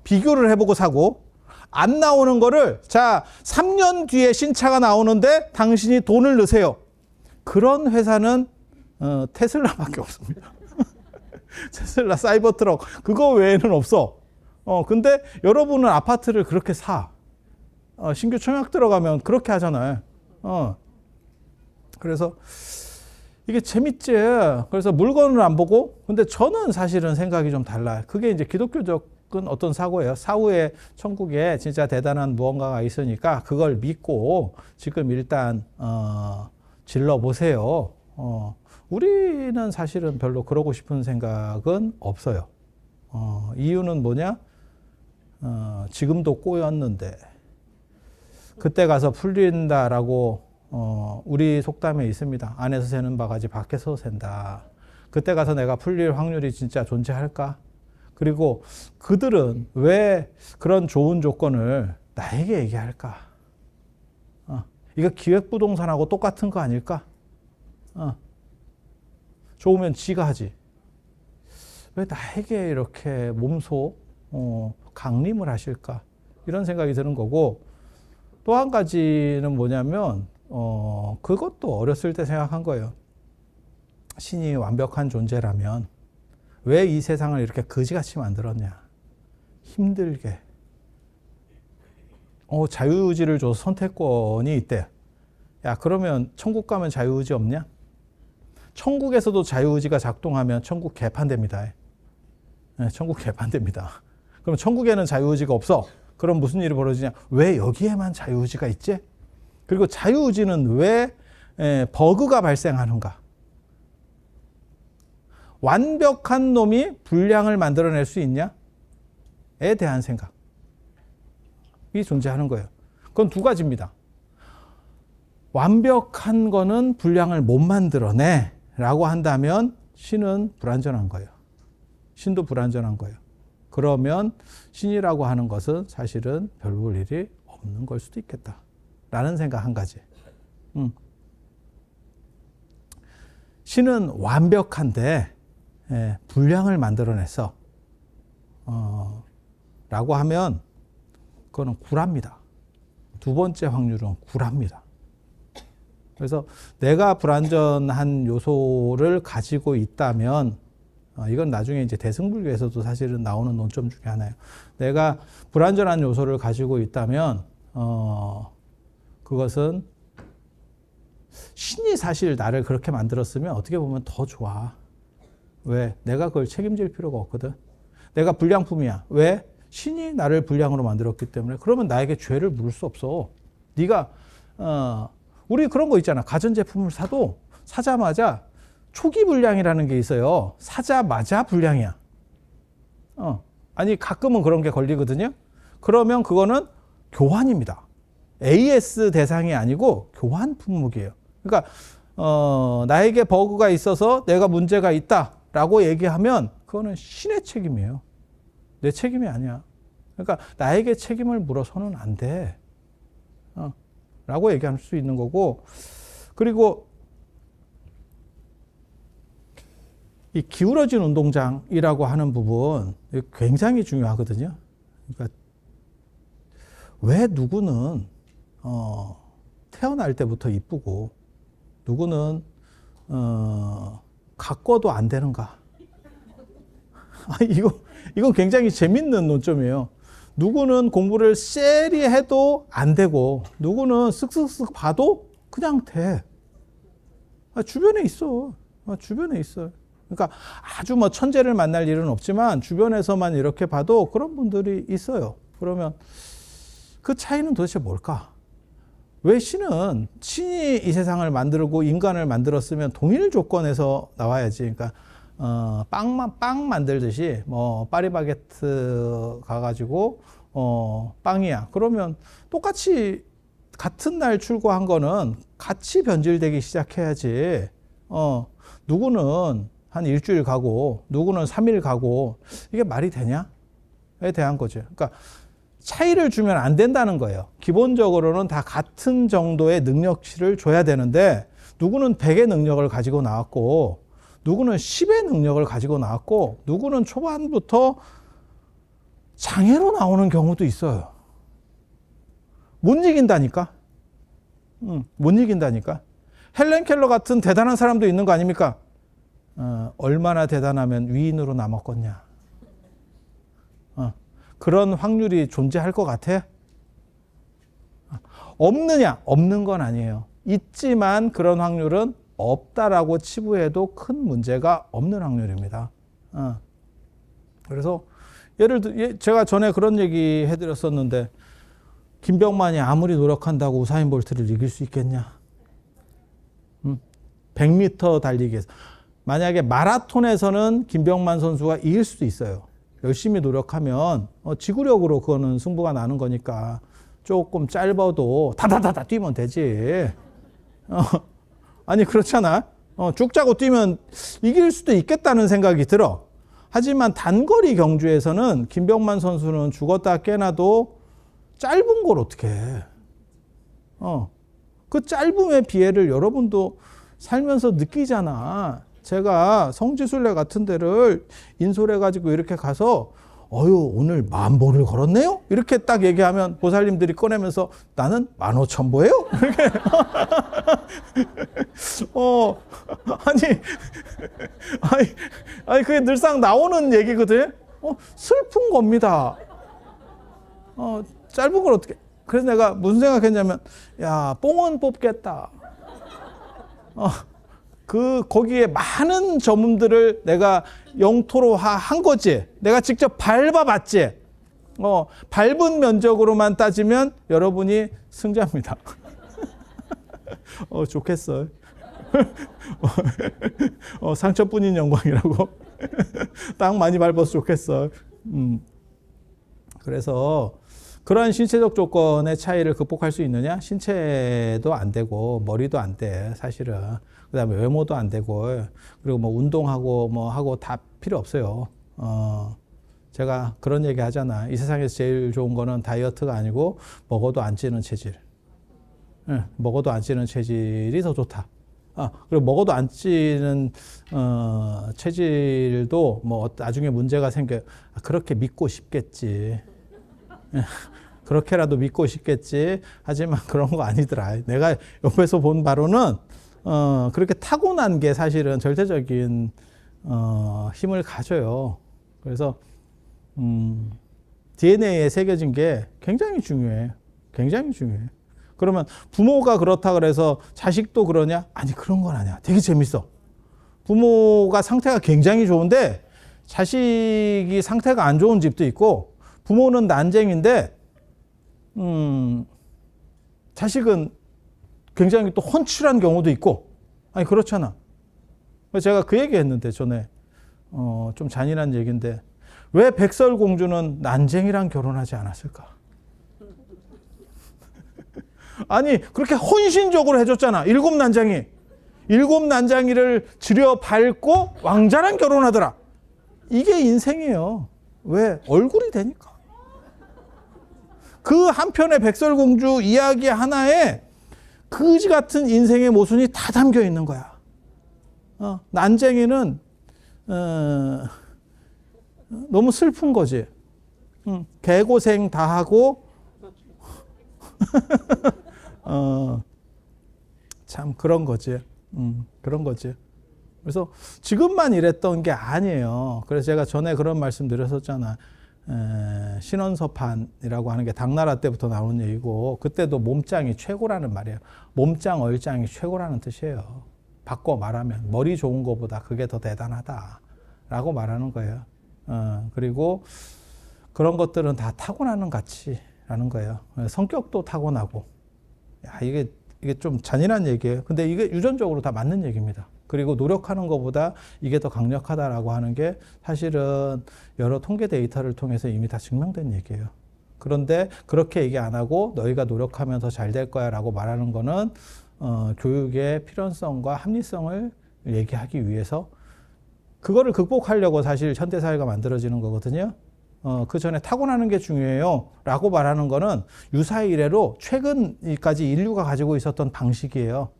비교를 해보고 사고. 안 나오는 거를 자 3년 뒤에 신차가 나오는데 당신이 돈을 넣으세요. 그런 회사는 테슬라밖에 없습니다. 테슬라, 사이버트럭 그거 외에는 없어. 근데 여러분은 아파트를 그렇게 사. 신규 청약 들어가면 그렇게 하잖아요. 그래서 이게 재밌지. 그래서 물건을 안 보고, 근데 저는 사실은 생각이 좀 달라요. 그게 이제 기독교적인 어떤 사고예요. 사후에 천국에 진짜 대단한 무언가가 있으니까 그걸 믿고 지금 일단 질러 보세요. 우리는 사실은 별로 그러고 싶은 생각은 없어요. 이유는 뭐냐? 지금도 꼬였는데 그때 가서 풀린다라고 우리 속담에 있습니다. 안에서 새는 바가지 밖에서 샌다. 그때 가서 내가 풀릴 확률이 진짜 존재할까? 그리고 그들은 왜 그런 좋은 조건을 나에게 얘기할까? 이거 기획부동산하고 똑같은 거 아닐까? 좋으면 지가 하지. 왜 나에게 이렇게 몸소 강림을 하실까? 이런 생각이 드는 거고, 또 한 가지는 뭐냐면 그것도 어렸을 때 생각한 거예요. 신이 완벽한 존재라면 왜 이 세상을 이렇게 거지같이 만들었냐? 힘들게. 자유의지를 줘서 선택권이 있대. 야, 그러면 천국 가면 자유의지 없냐? 천국에서도 자유의지가 작동하면 천국 개판됩니다. 네, 천국 개판됩니다. 그럼 천국에는 자유의지가 없어. 그럼 무슨 일이 벌어지냐? 왜 여기에만 자유의지가 있지? 그리고 자유의지는 왜 버그가 발생하는가? 완벽한 놈이 불량을 만들어낼 수 있냐? 에 대한 생각이 존재하는 거예요. 그건 두 가지입니다. 완벽한 거는 불량을 못 만들어내 라고 한다면 신은 불완전한 거예요. 신도 불완전한 거예요. 그러면 신이라고 하는 것은 사실은 별 볼 일이 없는 걸 수도 있겠다 라는 생각 한 가지. 신은 완벽한데 불량을 만들어냈어 라고 하면 그거는 구랍니다. 두 번째 확률은 구랍니다. 그래서 내가 불완전한 요소를 가지고 있다면, 이건 나중에 이제 대승불교에서도 사실은 나오는 논점 중에 하나예요. 내가 불완전한 요소를 가지고 있다면, 그것은 신이 사실 나를 그렇게 만들었으면 어떻게 보면 더 좋아. 왜? 내가 그걸 책임질 필요가 없거든. 내가 불량품이야. 왜? 신이 나를 불량으로 만들었기 때문에. 그러면 나에게 죄를 물을 수 없어. 네가 우리 그런 거 있잖아. 가전제품을 사도 사자마자 초기 불량이라는 게 있어요. 사자마자 불량이야. 아니 가끔은 그런 게 걸리거든요. 그러면 그거는 교환입니다. AS 대상이 아니고 교환 품목이에요. 그러니까 나에게 버그가 있어서 내가 문제가 있다라고 얘기하면 그거는 신의 책임이에요. 내 책임이 아니야. 그러니까 나에게 책임을 물어서는 안 돼. 라고 얘기할 수 있는 거고, 그리고 이 기울어진 운동장이라고 하는 부분 굉장히 중요하거든요. 그러니까 왜 누구는 태어날 때부터 이쁘고 누구는 가꿔도 안 되는가? 이건 굉장히 재밌는 논점이에요. 누구는 공부를 쎄리 해도 안 되고 누구는 쓱쓱쓱 봐도 그냥 돼. 주변에 있어. 주변에 있어. 그러니까 아주 뭐 천재를 만날 일은 없지만 주변에서만 이렇게 봐도 그런 분들이 있어요. 그러면 그 차이는 도대체 뭘까? 왜 신이 이 세상을 만들고 인간을 만들었으면 동일 조건에서 나와야지. 그러니까 빵 만들듯이 뭐 파리바게트 가가지고 빵이야. 그러면 똑같이 같은 날 출고한 거는 같이 변질되기 시작해야지. 누구는 한 일주일 가고 누구는 3일 가고 이게 말이 되냐?에 대한 거죠. 그러니까 차이를 주면 안 된다는 거예요. 기본적으로는 다 같은 정도의 능력치를 줘야 되는데 누구는 100의 능력을 가지고 나왔고 누구는 10의 능력을 가지고 나왔고 누구는 초반부터 장애로 나오는 경우도 있어요. 못 이긴다니까. 못 이긴다니까. 헬렌 켈러 같은 대단한 사람도 있는 거 아닙니까? 얼마나 대단하면 위인으로 남았겠냐. 그런 확률이 존재할 것 같아? 없느냐? 없는 건 아니에요. 있지만 그런 확률은 없다라고 치부해도 큰 문제가 없는 확률입니다. 그래서 예를 들어 제가 전에 그런 얘기 해드렸었는데 김병만이 아무리 노력한다고 우사인 볼트를 이길 수 있겠냐? 100m 달리기에서 만약에 마라톤에서는 김병만 선수가 이길 수도 있어요. 열심히 노력하면 지구력으로 그거는 승부가 나는 거니까 조금 짧아도 다다다다 뛰면 되지. 아니 그렇잖아. 쭉 짜고 뛰면 이길 수도 있겠다는 생각이 들어. 하지만 단거리 경주에서는 김병만 선수는 죽었다 깨나도 짧은 걸 어떻게 해. 그 짧음의 비애를 여러분도 살면서 느끼잖아. 제가 성지순례 같은 데를 인솔해가지고 이렇게 가서 오늘 10,000보를 걸었네요? 이렇게 딱 얘기하면 보살님들이 꺼내면서 나는 15,000보예요? 이렇게. 아니, 그게 늘상 나오는 얘기거든. 슬픈 겁니다. 짧은 걸 어떻게. 그래서 내가 무슨 생각했냐면, 야, 뽕은 뽑겠다. 거기에 많은 점들을 내가 영토로 한 거지. 내가 직접 밟아봤지. 밟은 면적으로만 따지면 여러분이 승자입니다. 좋겠어. 상처뿐인 영광이라고. 딱 많이 밟아서 좋겠어. 그래서 그러한 신체적 조건의 차이를 극복할 수 있느냐? 신체도 안 되고 머리도 안 돼, 사실은. 그다음에 외모도 안 되고, 그리고 뭐 운동하고 뭐 하고 다 필요 없어요. 제가 그런 얘기 하잖아. 이 세상에서 제일 좋은 거는 다이어트가 아니고 먹어도 안 찌는 체질. 먹어도 안 찌는 체질이 더 좋다. 그리고 먹어도 안 찌는 체질도 뭐 나중에 문제가 생겨. 그렇게 믿고 싶겠지. 그렇게라도 믿고 싶겠지. 하지만 그런 거 아니더라. 내가 옆에서 본 바로는 그렇게 타고난 게 사실은 절대적인 힘을 가져요. 그래서 DNA에 새겨진 게 굉장히 중요해. 굉장히 중요해. 그러면 부모가 그렇다 그래서 자식도 그러냐? 아니, 그런 건 아니야. 되게 재밌어. 부모가 상태가 굉장히 좋은데 자식이 상태가 안 좋은 집도 있고, 부모는 난쟁인데 자식은 굉장히 또 훤칠한 경우도 있고. 아니, 그렇잖아. 제가 그 얘기 했는데 전에 좀 잔인한 얘기인데, 왜 백설공주는 난쟁이랑 결혼하지 않았을까? 아니, 그렇게 헌신적으로 해줬잖아. 일곱 난쟁이를 들여밟고 왕자랑 결혼하더라. 이게 인생이에요. 왜? 얼굴이 되니까. 그 한편의 백설공주 이야기 하나에 그지 같은 인생의 모순이 다 담겨 있는 거야. 난쟁이는 너무 슬픈 거지. 개고생 다 하고 참 그런 거지. 그런 거지. 그래서 지금만 이랬던 게 아니에요. 그래서 제가 전에 그런 말씀 드렸었잖아. 신원서판이라고 하는 게 당나라 때부터 나온 얘기고, 그때도 몸짱이 최고라는 말이에요. 몸짱, 얼짱이 최고라는 뜻이에요. 바꿔 말하면 머리 좋은 거보다 그게 더 대단하다라고 말하는 거예요. 그리고 그런 것들은 다 타고나는 가치라는 거예요. 성격도 타고나고. 야, 이게 좀 잔인한 얘기예요. 근데 이게 유전적으로 다 맞는 얘기입니다. 그리고 노력하는 것보다 이게 더 강력하다라고 하는 게 사실은 여러 통계 데이터를 통해서 이미 다 증명된 얘기예요. 그런데 그렇게 얘기 안 하고 너희가 노력하면 더 잘 될 거야 라고 말하는 거는 교육의 필연성과 합리성을 얘기하기 위해서, 그거를 극복하려고 사실 현대사회가 만들어지는 거거든요. 그 전에 타고나는 게 중요해요 라고 말하는 거는 유사의 이래로 최근까지 인류가 가지고 있었던 방식이에요.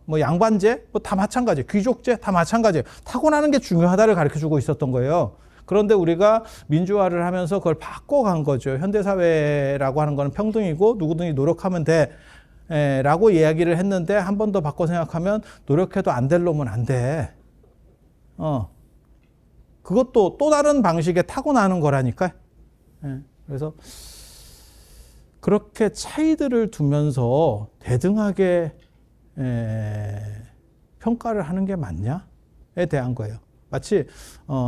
뭐 양반제 뭐 다 마찬가지, 귀족제 다 마찬가지, 타고나는 게 중요하다를 가르쳐 주고 있었던 거예요. 그런데 우리가 민주화를 하면서 그걸 바꿔간 거죠. 현대사회라고 하는 거는 평등이고 누구든지 노력하면 돼 라고 이야기를 했는데, 한 번 더 바꿔 생각하면 노력해도 안 될 놈은 안 돼. 그것도 또 다른 방식의 타고나는 거라니까. 그래서 그렇게 차이들을 두면서 대등하게 평가를 하는 게 맞냐에 대한 거예요. 마치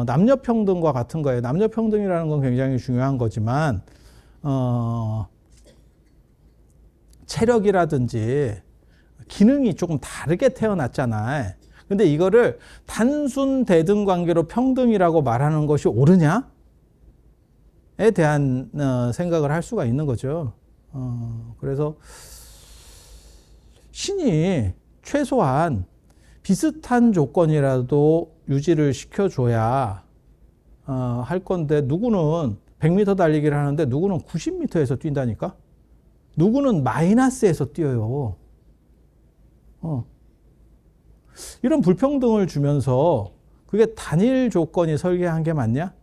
남녀평등과 같은 거예요. 남녀평등이라는 건 굉장히 중요한 거지만 체력이라든지 기능이 조금 다르게 태어났잖아요. 근데 이거를 단순 대등 관계로 평등이라고 말하는 것이 옳으냐에 대한 생각을 할 수가 있는 거죠. 그래서 신이 최소한 비슷한 조건이라도 유지를 시켜줘야 할 건데, 누구는 100m 달리기를 하는데 누구는 90m에서 뛴다니까? 누구는 마이너스에서 뛰어요. 이런 불평등을 주면서 그게 단일 조건이 설계한 게 맞냐?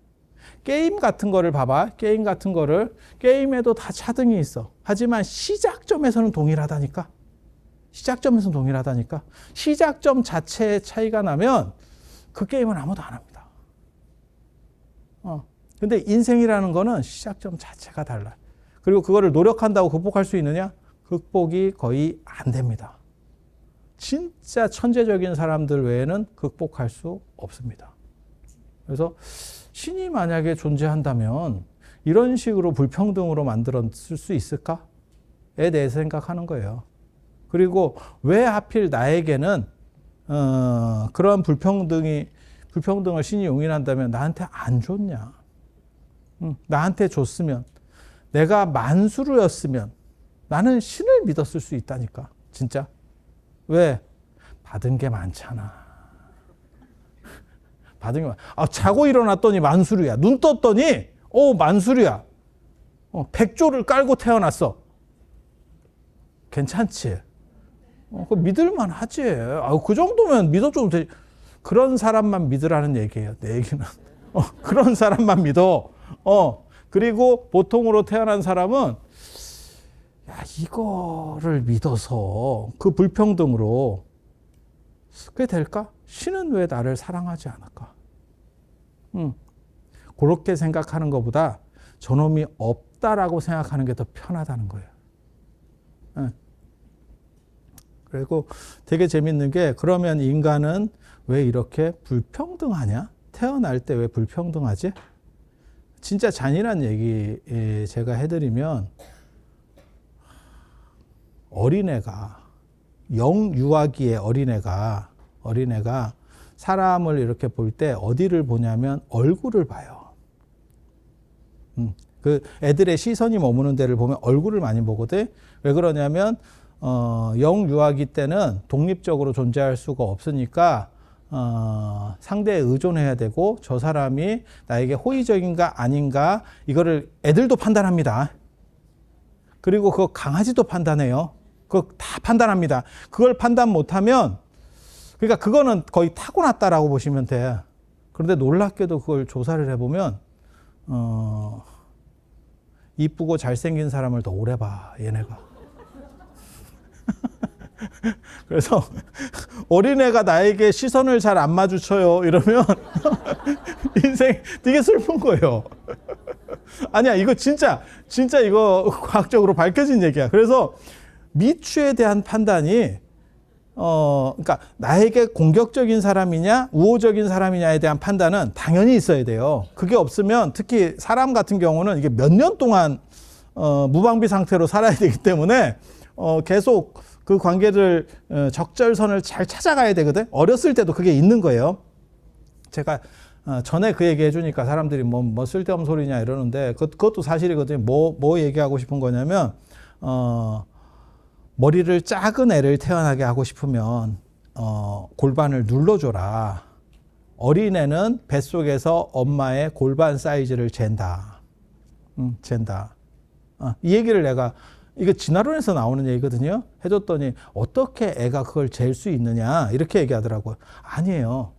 게임 같은 거를 봐봐. 게임 같은 거를. 게임에도 다 차등이 있어. 하지만 시작점에서는 동일하다니까? 시작점에서는 동일하다니까? 시작점 자체의 차이가 나면 그 게임은 아무도 안 합니다. 근데 인생이라는 거는 시작점 자체가 달라요. 그리고 그거를 노력한다고 극복할 수 있느냐? 극복이 거의 안 됩니다. 진짜 천재적인 사람들 외에는 극복할 수 없습니다. 그래서 신이 만약에 존재한다면 이런 식으로 불평등으로 만들었을 수 있을까에 대해서 생각하는 거예요. 그리고 왜 하필 나에게는 그런 불평등을 신이 용인한다면 나한테 안 줬냐? 나한테 줬으면, 내가 만수르였으면 나는 신을 믿었을 수 있다니까. 진짜. 왜? 받은 게 많잖아. 받은 게 자고 일어났더니 만수르야. 눈 떴더니 만수르야. 100조를 깔고 태어났어. 괜찮지? 그 믿을만 하지. 그 정도면 믿어줘도 되지. 그런 사람만 믿으라는 얘기예요. 내 얘기는. 그런 사람만 믿어. 그리고 보통으로 태어난 사람은 이거를 믿어서 그 불평등으로 그게 될까? 신은 왜 나를 사랑하지 않을까? 그렇게 생각하는 것보다 저놈이 없다라고 생각하는 게 더 편하다는 거예요. 그리고 되게 재밌는 게, 그러면 인간은 왜 이렇게 불평등하냐? 태어날 때 왜 불평등하지? 진짜 잔인한 얘기 제가 해드리면, 어린애가, 영유아기의 어린애가 사람을 이렇게 볼 때 어디를 보냐면 얼굴을 봐요. 그 애들의 시선이 머무는 데를 보면 얼굴을 많이 보거든. 왜 그러냐면 영유아기 때는 독립적으로 존재할 수가 없으니까 상대에 의존해야 되고, 저 사람이 나에게 호의적인가 아닌가 이거를 애들도 판단합니다. 그리고 그거 강아지도 판단해요. 그거 다 판단합니다. 그걸 판단 못하면, 그러니까 그거는 거의 타고났다라고 보시면 돼. 그런데 놀랍게도 그걸 조사를 해보면 이쁘고 잘생긴 사람을 더 오래 봐, 얘네가. 그래서 어린애가 나에게 시선을 잘 안 마주쳐요 이러면 인생 되게 슬픈 거예요. 아니야, 이거 진짜 이거 과학적으로 밝혀진 얘기야. 그래서 미추에 대한 판단이 그러니까 나에게 공격적인 사람이냐 우호적인 사람이냐에 대한 판단은 당연히 있어야 돼요. 그게 없으면, 특히 사람 같은 경우는 이게 몇 년 동안 무방비 상태로 살아야 되기 때문에 계속 그 관계를 적절선을 잘 찾아가야 되거든. 어렸을 때도 그게 있는 거예요. 제가 전에 그 얘기 해주니까 사람들이 뭐 쓸데없는 소리냐 이러는데, 그것도 사실이거든요. 뭐 얘기하고 싶은 거냐면, 머리를 작은 애를 태어나게 하고 싶으면 골반을 눌러줘라. 어린애는 뱃속에서 엄마의 골반 사이즈를 잰다. 이 얘기를 내가, 이거 진화론에서 나오는 얘기거든요. 해줬더니 어떻게 애가 그걸 잴 수 있느냐 이렇게 얘기하더라고요. 아니에요.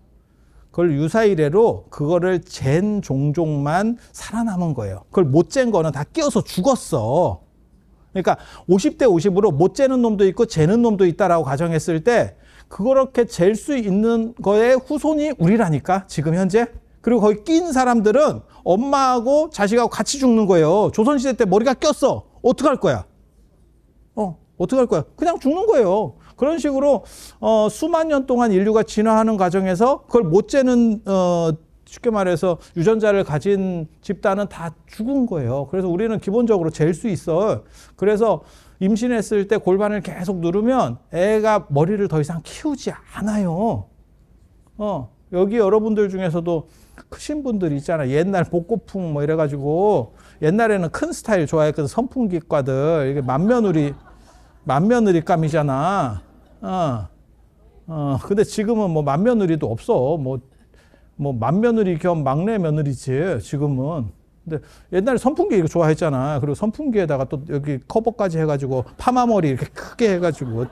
그걸 유사이래로 그거를 잰 종족만 살아남은 거예요. 그걸 못 잰 거는 다 끼어서 죽었어. 그러니까 50대 50으로 못 재는 놈도 있고 재는 놈도 있다라고 가정했을 때, 그렇게 잴 수 있는 거의 후손이 우리라니까, 지금 현재. 그리고 거기 낀 사람들은 엄마하고 자식하고 같이 죽는 거예요. 조선시대 때 머리가 꼈어. 어떡할 거야? 어떡할 거야? 그냥 죽는 거예요. 그런 식으로 수만 년 동안 인류가 진화하는 과정에서 그걸 못 재는 쉽게 말해서 유전자를 가진 집단은 다 죽은 거예요. 그래서 우리는 기본적으로 잴 수 있어. 그래서 임신했을 때 골반을 계속 누르면 애가 머리를 더 이상 키우지 않아요. 여기 여러분들 중에서도 크신 분들 있잖아. 옛날 복고풍 뭐 이래가지고 옛날에는 큰 스타일 좋아했거든. 선풍기과들. 이게 맏며느리감이잖아. 근데 지금은 뭐 맏며느리도 없어. 뭐 맏며느리 겸 막내 며느리지, 지금은. 근데 옛날에 선풍기 이거 좋아했잖아. 그리고 선풍기에다가 또 여기 커버까지 해가지고 파마머리 이렇게 크게 해가지고,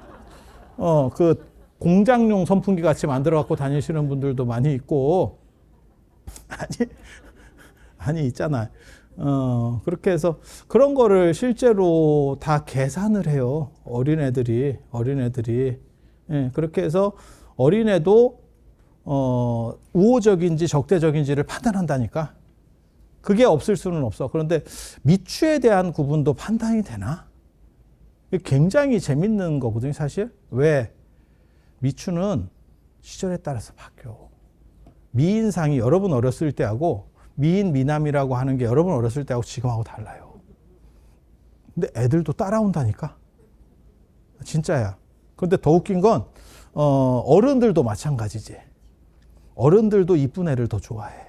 그 공장용 선풍기 같이 만들어 갖고 다니시는 분들도 많이 있고, 아니, 있잖아. 그렇게 해서 그런 거를 실제로 다 계산을 해요. 어린애들이. 예, 그렇게 해서 어린애도 우호적인지 적대적인지를 판단한다니까. 그게 없을 수는 없어. 그런데 미추에 대한 구분도 판단이 되나? 이게 굉장히 재밌는 거거든요, 사실. 왜? 미추는 시절에 따라서 바뀌어. 미인상이 여러분 어렸을 때하고 미인, 미남이라고 하는 게 여러분 어렸을 때하고 지금하고 달라요. 근데 애들도 따라온다니까. 진짜야. 근데 더 웃긴 건 어른들도 마찬가지지. 어른들도 이쁜 애를 더 좋아해.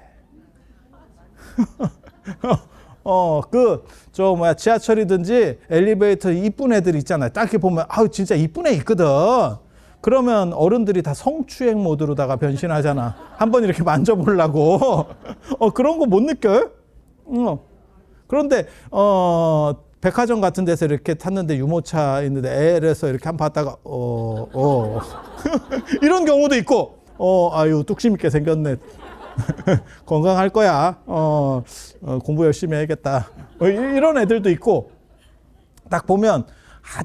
지하철이든지 엘리베이터 이쁜 애들 있잖아요. 딱 이렇게 보면, 진짜 이쁜 애 있거든. 그러면 어른들이 다 성추행 모드로다가 변신하잖아. 한번 이렇게 만져보려고. 그런 거 못 느껴요? 그런데, 백화점 같은 데서 이렇게 탔는데 유모차 있는데 애에서 이렇게 한번 봤다가, 이런 경우도 있고, 아유, 뚝심 있게 생겼네. 건강할 거야. 공부 열심히 해야겠다. 이런 애들도 있고, 딱 보면,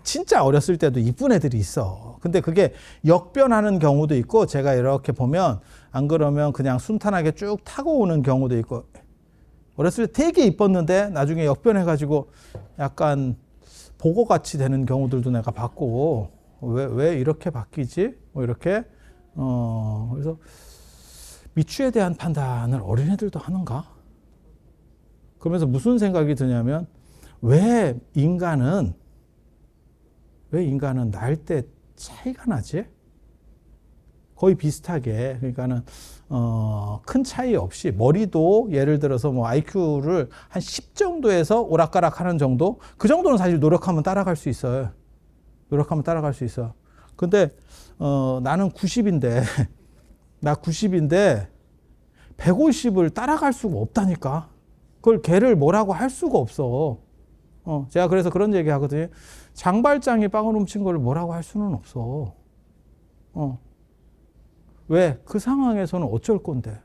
진짜 어렸을 때도 이쁜 애들이 있어. 근데 그게 역변하는 경우도 있고, 제가 이렇게 보면, 안 그러면 그냥 순탄하게 쭉 타고 오는 경우도 있고, 어렸을 때 되게 이뻤는데, 나중에 역변해가지고, 약간 보고같이 되는 경우들도 내가 봤고, 왜 이렇게 바뀌지? 뭐 이렇게. 그래서, 미추에 대한 판단을 어린애들도 하는가? 그러면서 무슨 생각이 드냐면, 왜 인간은 날 때 차이가 나지? 거의 비슷하게. 그러니까는, 큰 차이 없이, 머리도 예를 들어서 뭐 IQ를 한 10 정도에서 오락가락 하는 정도? 그 정도는 사실 노력하면 따라갈 수 있어요. 근데, 나는 90인데, 나 90인데 150을 따라갈 수가 없다니까. 그걸 걔를 뭐라고 할 수가 없어. 제가 그래서 그런 얘기 하거든요. 장발장이 빵을 훔친 걸 뭐라고 할 수는 없어. 왜? 그 상황에서는 어쩔 건데.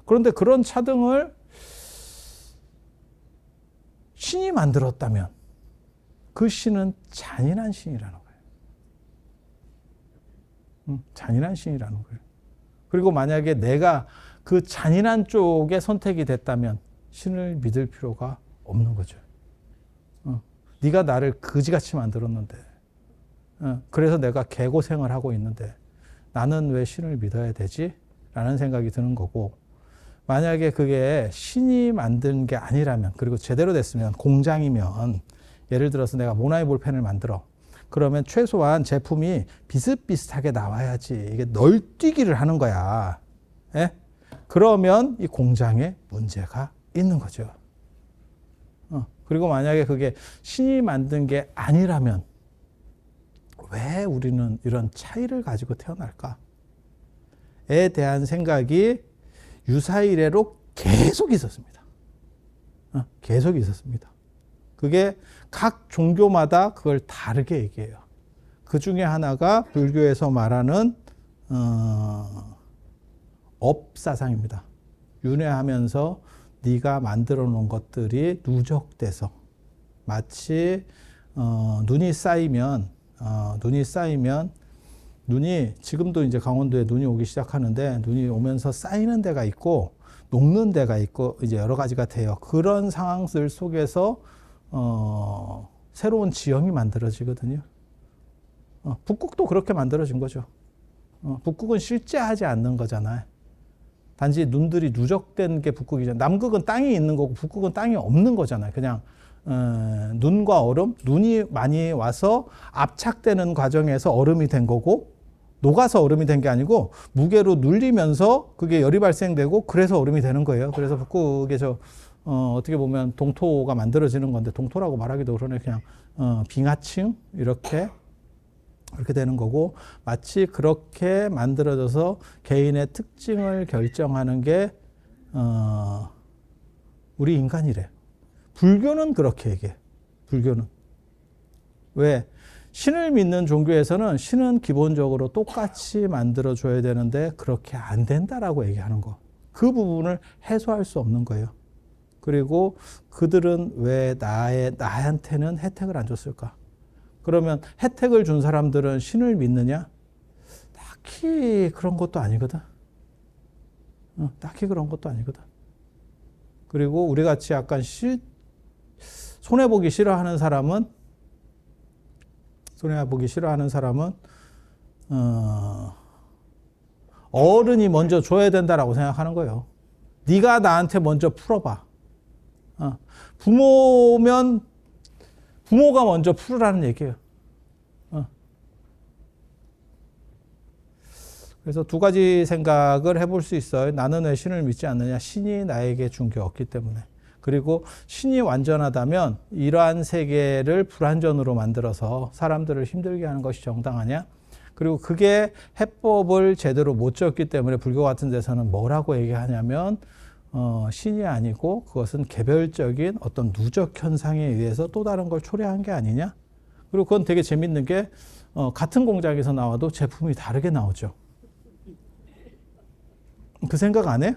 그런데 그런 차등을 신이 만들었다면 그 신은 잔인한 신이라는 거예요. 잔인한 신이라는 거예요. 그리고 만약에 내가 그 잔인한 쪽에 선택이 됐다면 신을 믿을 필요가 없는 거죠. 네가 나를 그지같이 만들었는데, 그래서 내가 개고생을 하고 있는데 나는 왜 신을 믿어야 되지? 라는 생각이 드는 거고, 만약에 그게 신이 만든 게 아니라면, 그리고 제대로 됐으면, 공장이면, 예를 들어서 내가 모나미 볼펜을 만들어. 그러면 최소한 제품이 비슷비슷하게 나와야지. 이게 널뛰기를 하는 거야. 예? 그러면 이 공장에 문제가 있는 거죠. 그리고 만약에 그게 신이 만든 게 아니라면 왜 우리는 이런 차이를 가지고 태어날까에 대한 생각이 유사 이래로 계속 있었습니다. 계속 있었습니다. 그게 각 종교마다 그걸 다르게 얘기해요. 그 중에 하나가 불교에서 말하는 업사상입니다. 윤회하면서 네가 만들어 놓은 것들이 누적돼서 마치 눈이 쌓이면 눈이 지금도 이제 강원도에 눈이 오기 시작하는데 눈이 오면서 쌓이는 데가 있고 녹는 데가 있고 이제 여러 가지가 돼요. 그런 상황들 속에서 새로운 지형이 만들어지거든요. 북극도 그렇게 만들어진 거죠. 북극은 실제하지 않는 거잖아요. 단지 눈들이 누적된 게 북극이잖아요. 남극은 땅이 있는 거고 북극은 땅이 없는 거잖아요. 그냥 눈과 얼음, 눈이 많이 와서 압착되는 과정에서 얼음이 된 거고 녹아서 얼음이 된 게 아니고 무게로 눌리면서 그게 열이 발생되고 그래서 얼음이 되는 거예요. 그래서 북극에서 어떻게 보면 동토가 만들어지는 건데 동토라고 말하기도 그러네. 그냥 빙하층 이렇게 되는 거고 마치 그렇게 만들어져서 개인의 특징을 결정하는 게 우리 인간이래. 불교는 그렇게 얘기해. 불교는. 왜? 신을 믿는 종교에서는 신은 기본적으로 똑같이 만들어줘야 되는데 그렇게 안 된다라고 얘기하는 거. 그 부분을 해소할 수 없는 거예요. 그리고 그들은 왜 나한테는 혜택을 안 줬을까? 그러면 혜택을 준 사람들은 신을 믿느냐? 딱히 그런 것도 아니거든. 딱히 그런 것도 아니거든. 그리고 우리 같이 약간 손해보기 싫어하는 사람은 어른이 먼저 줘야 된다라고 생각하는 거예요. 네가 나한테 먼저 풀어봐. 부모면 부모가 먼저 풀으라는 얘기예요. 그래서 두 가지 생각을 해볼 수 있어요. 나는 왜 신을 믿지 않느냐? 신이 나에게 준 게 없기 때문에. 그리고 신이 완전하다면 이러한 세계를 불완전으로 만들어서 사람들을 힘들게 하는 것이 정당하냐? 그리고 그게 해법을 제대로 못 줬기 때문에 불교 같은 데서는 뭐라고 얘기하냐면 신이 아니고 그것은 개별적인 어떤 누적 현상에 의해서 또 다른 걸 초래한 게 아니냐? 그리고 그건 되게 재밌는 게 같은 공장에서 나와도 제품이 다르게 나오죠. 그 생각 안 해?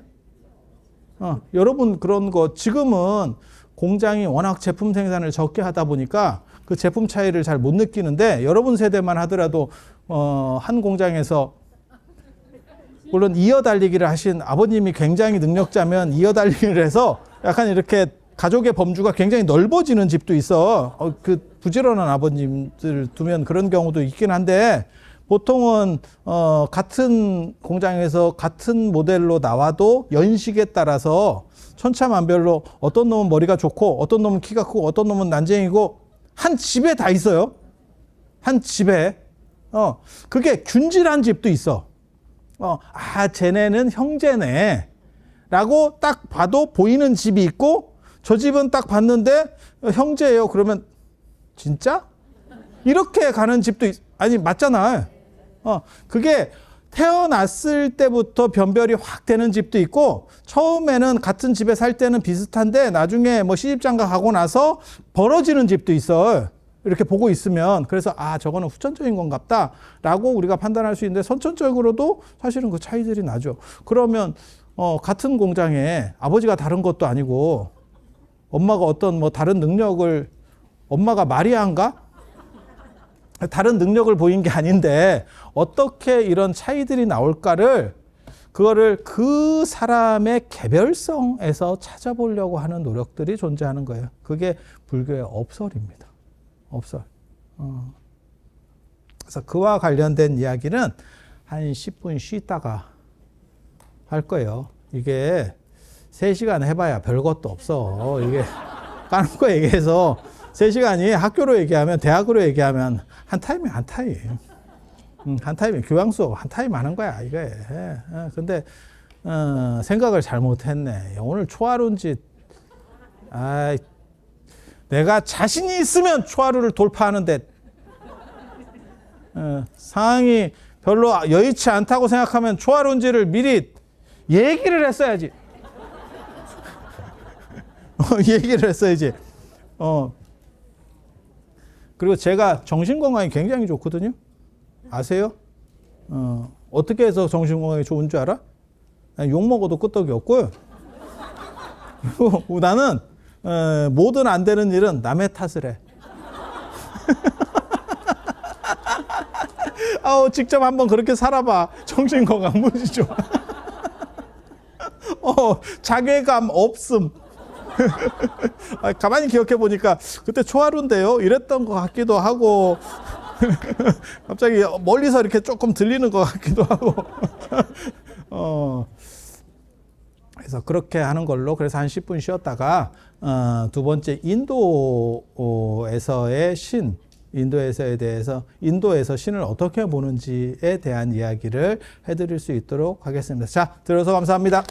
여러분 그런 거 지금은 공장이 워낙 제품 생산을 적게 하다 보니까 그 제품 차이를 잘 못 느끼는데 여러분 세대만 하더라도 한 공장에서 물론 이어 달리기를 하신 아버님이 굉장히 능력자면 이어 달리기를 해서 약간 이렇게 가족의 범주가 굉장히 넓어지는 집도 있어. 그 부지런한 아버님들 두면 그런 경우도 있긴 한데 보통은 같은 공장에서 같은 모델로 나와도 연식에 따라서 천차만별로 어떤 놈은 머리가 좋고 어떤 놈은 키가 크고 어떤 놈은 난쟁이고 한 집에 다 있어요. 한 집에. 그게 균질한 집도 있어. 쟤네는 형제네 라고 딱 봐도 보이는 집이 있고 저 집은 딱 봤는데 형제예요. 그러면 진짜? 이렇게 가는 집도 아니 맞잖아. 그게 태어났을 때부터 변별이 확 되는 집도 있고 처음에는 같은 집에 살 때는 비슷한데 나중에 뭐 시집장가 가고 나서 벌어지는 집도 있어. 이렇게 보고 있으면 그래서 저거는 후천적인 건갑다 라고 우리가 판단할 수 있는데 선천적으로도 사실은 그 차이들이 나죠. 그러면 같은 공장에 아버지가 다른 것도 아니고 엄마가 어떤 뭐 다른 능력을 엄마가 마리아인가? 다른 능력을 보인 게 아닌데 어떻게 이런 차이들이 나올까를 그거를 그 사람의 개별성에서 찾아보려고 하는 노력들이 존재하는 거예요. 그게 불교의 업설입니다. 업설. 그래서 그와 관련된 이야기는 한 10분 쉬다가 할 거예요. 이게 3시간 해봐야 별것도 없어. 이게 까는 거 얘기해서 3시간이 학교로 얘기하면 대학으로 얘기하면 한 타임이 한 타임. 한 타임이 교양 수업 한 타임 하는 거야 이게. 근데 생각을 잘못했네. 오늘 초하루인지 내가 자신이 있으면 초하루를 돌파하는데 상황이 별로 여의치 않다고 생각하면 초하루인지를 미리 얘기를 했어야지. 얘기를 했어야지. 그리고 제가 정신건강이 굉장히 좋거든요. 아세요? 어떻게 해서 정신건강이 좋은 줄 알아? 욕먹어도 끄떡이 없고요. 그리고 나는 뭐든 안 되는 일은 남의 탓을 해. 직접 한번 그렇게 살아봐. 정신건강 무지 좋아. 자괴감 없음. 가만히 기억해 보니까 그때 초하루인데요. 이랬던 것 같기도 하고 갑자기 멀리서 이렇게 조금 들리는 것 같기도 하고 그래서 그렇게 하는 걸로 그래서 한 10분 쉬었다가 두 번째 인도에서의 신 인도에서에 대해서 인도에서 신을 어떻게 보는지에 대한 이야기를 해드릴 수 있도록 하겠습니다. 자, 들어서 감사합니다.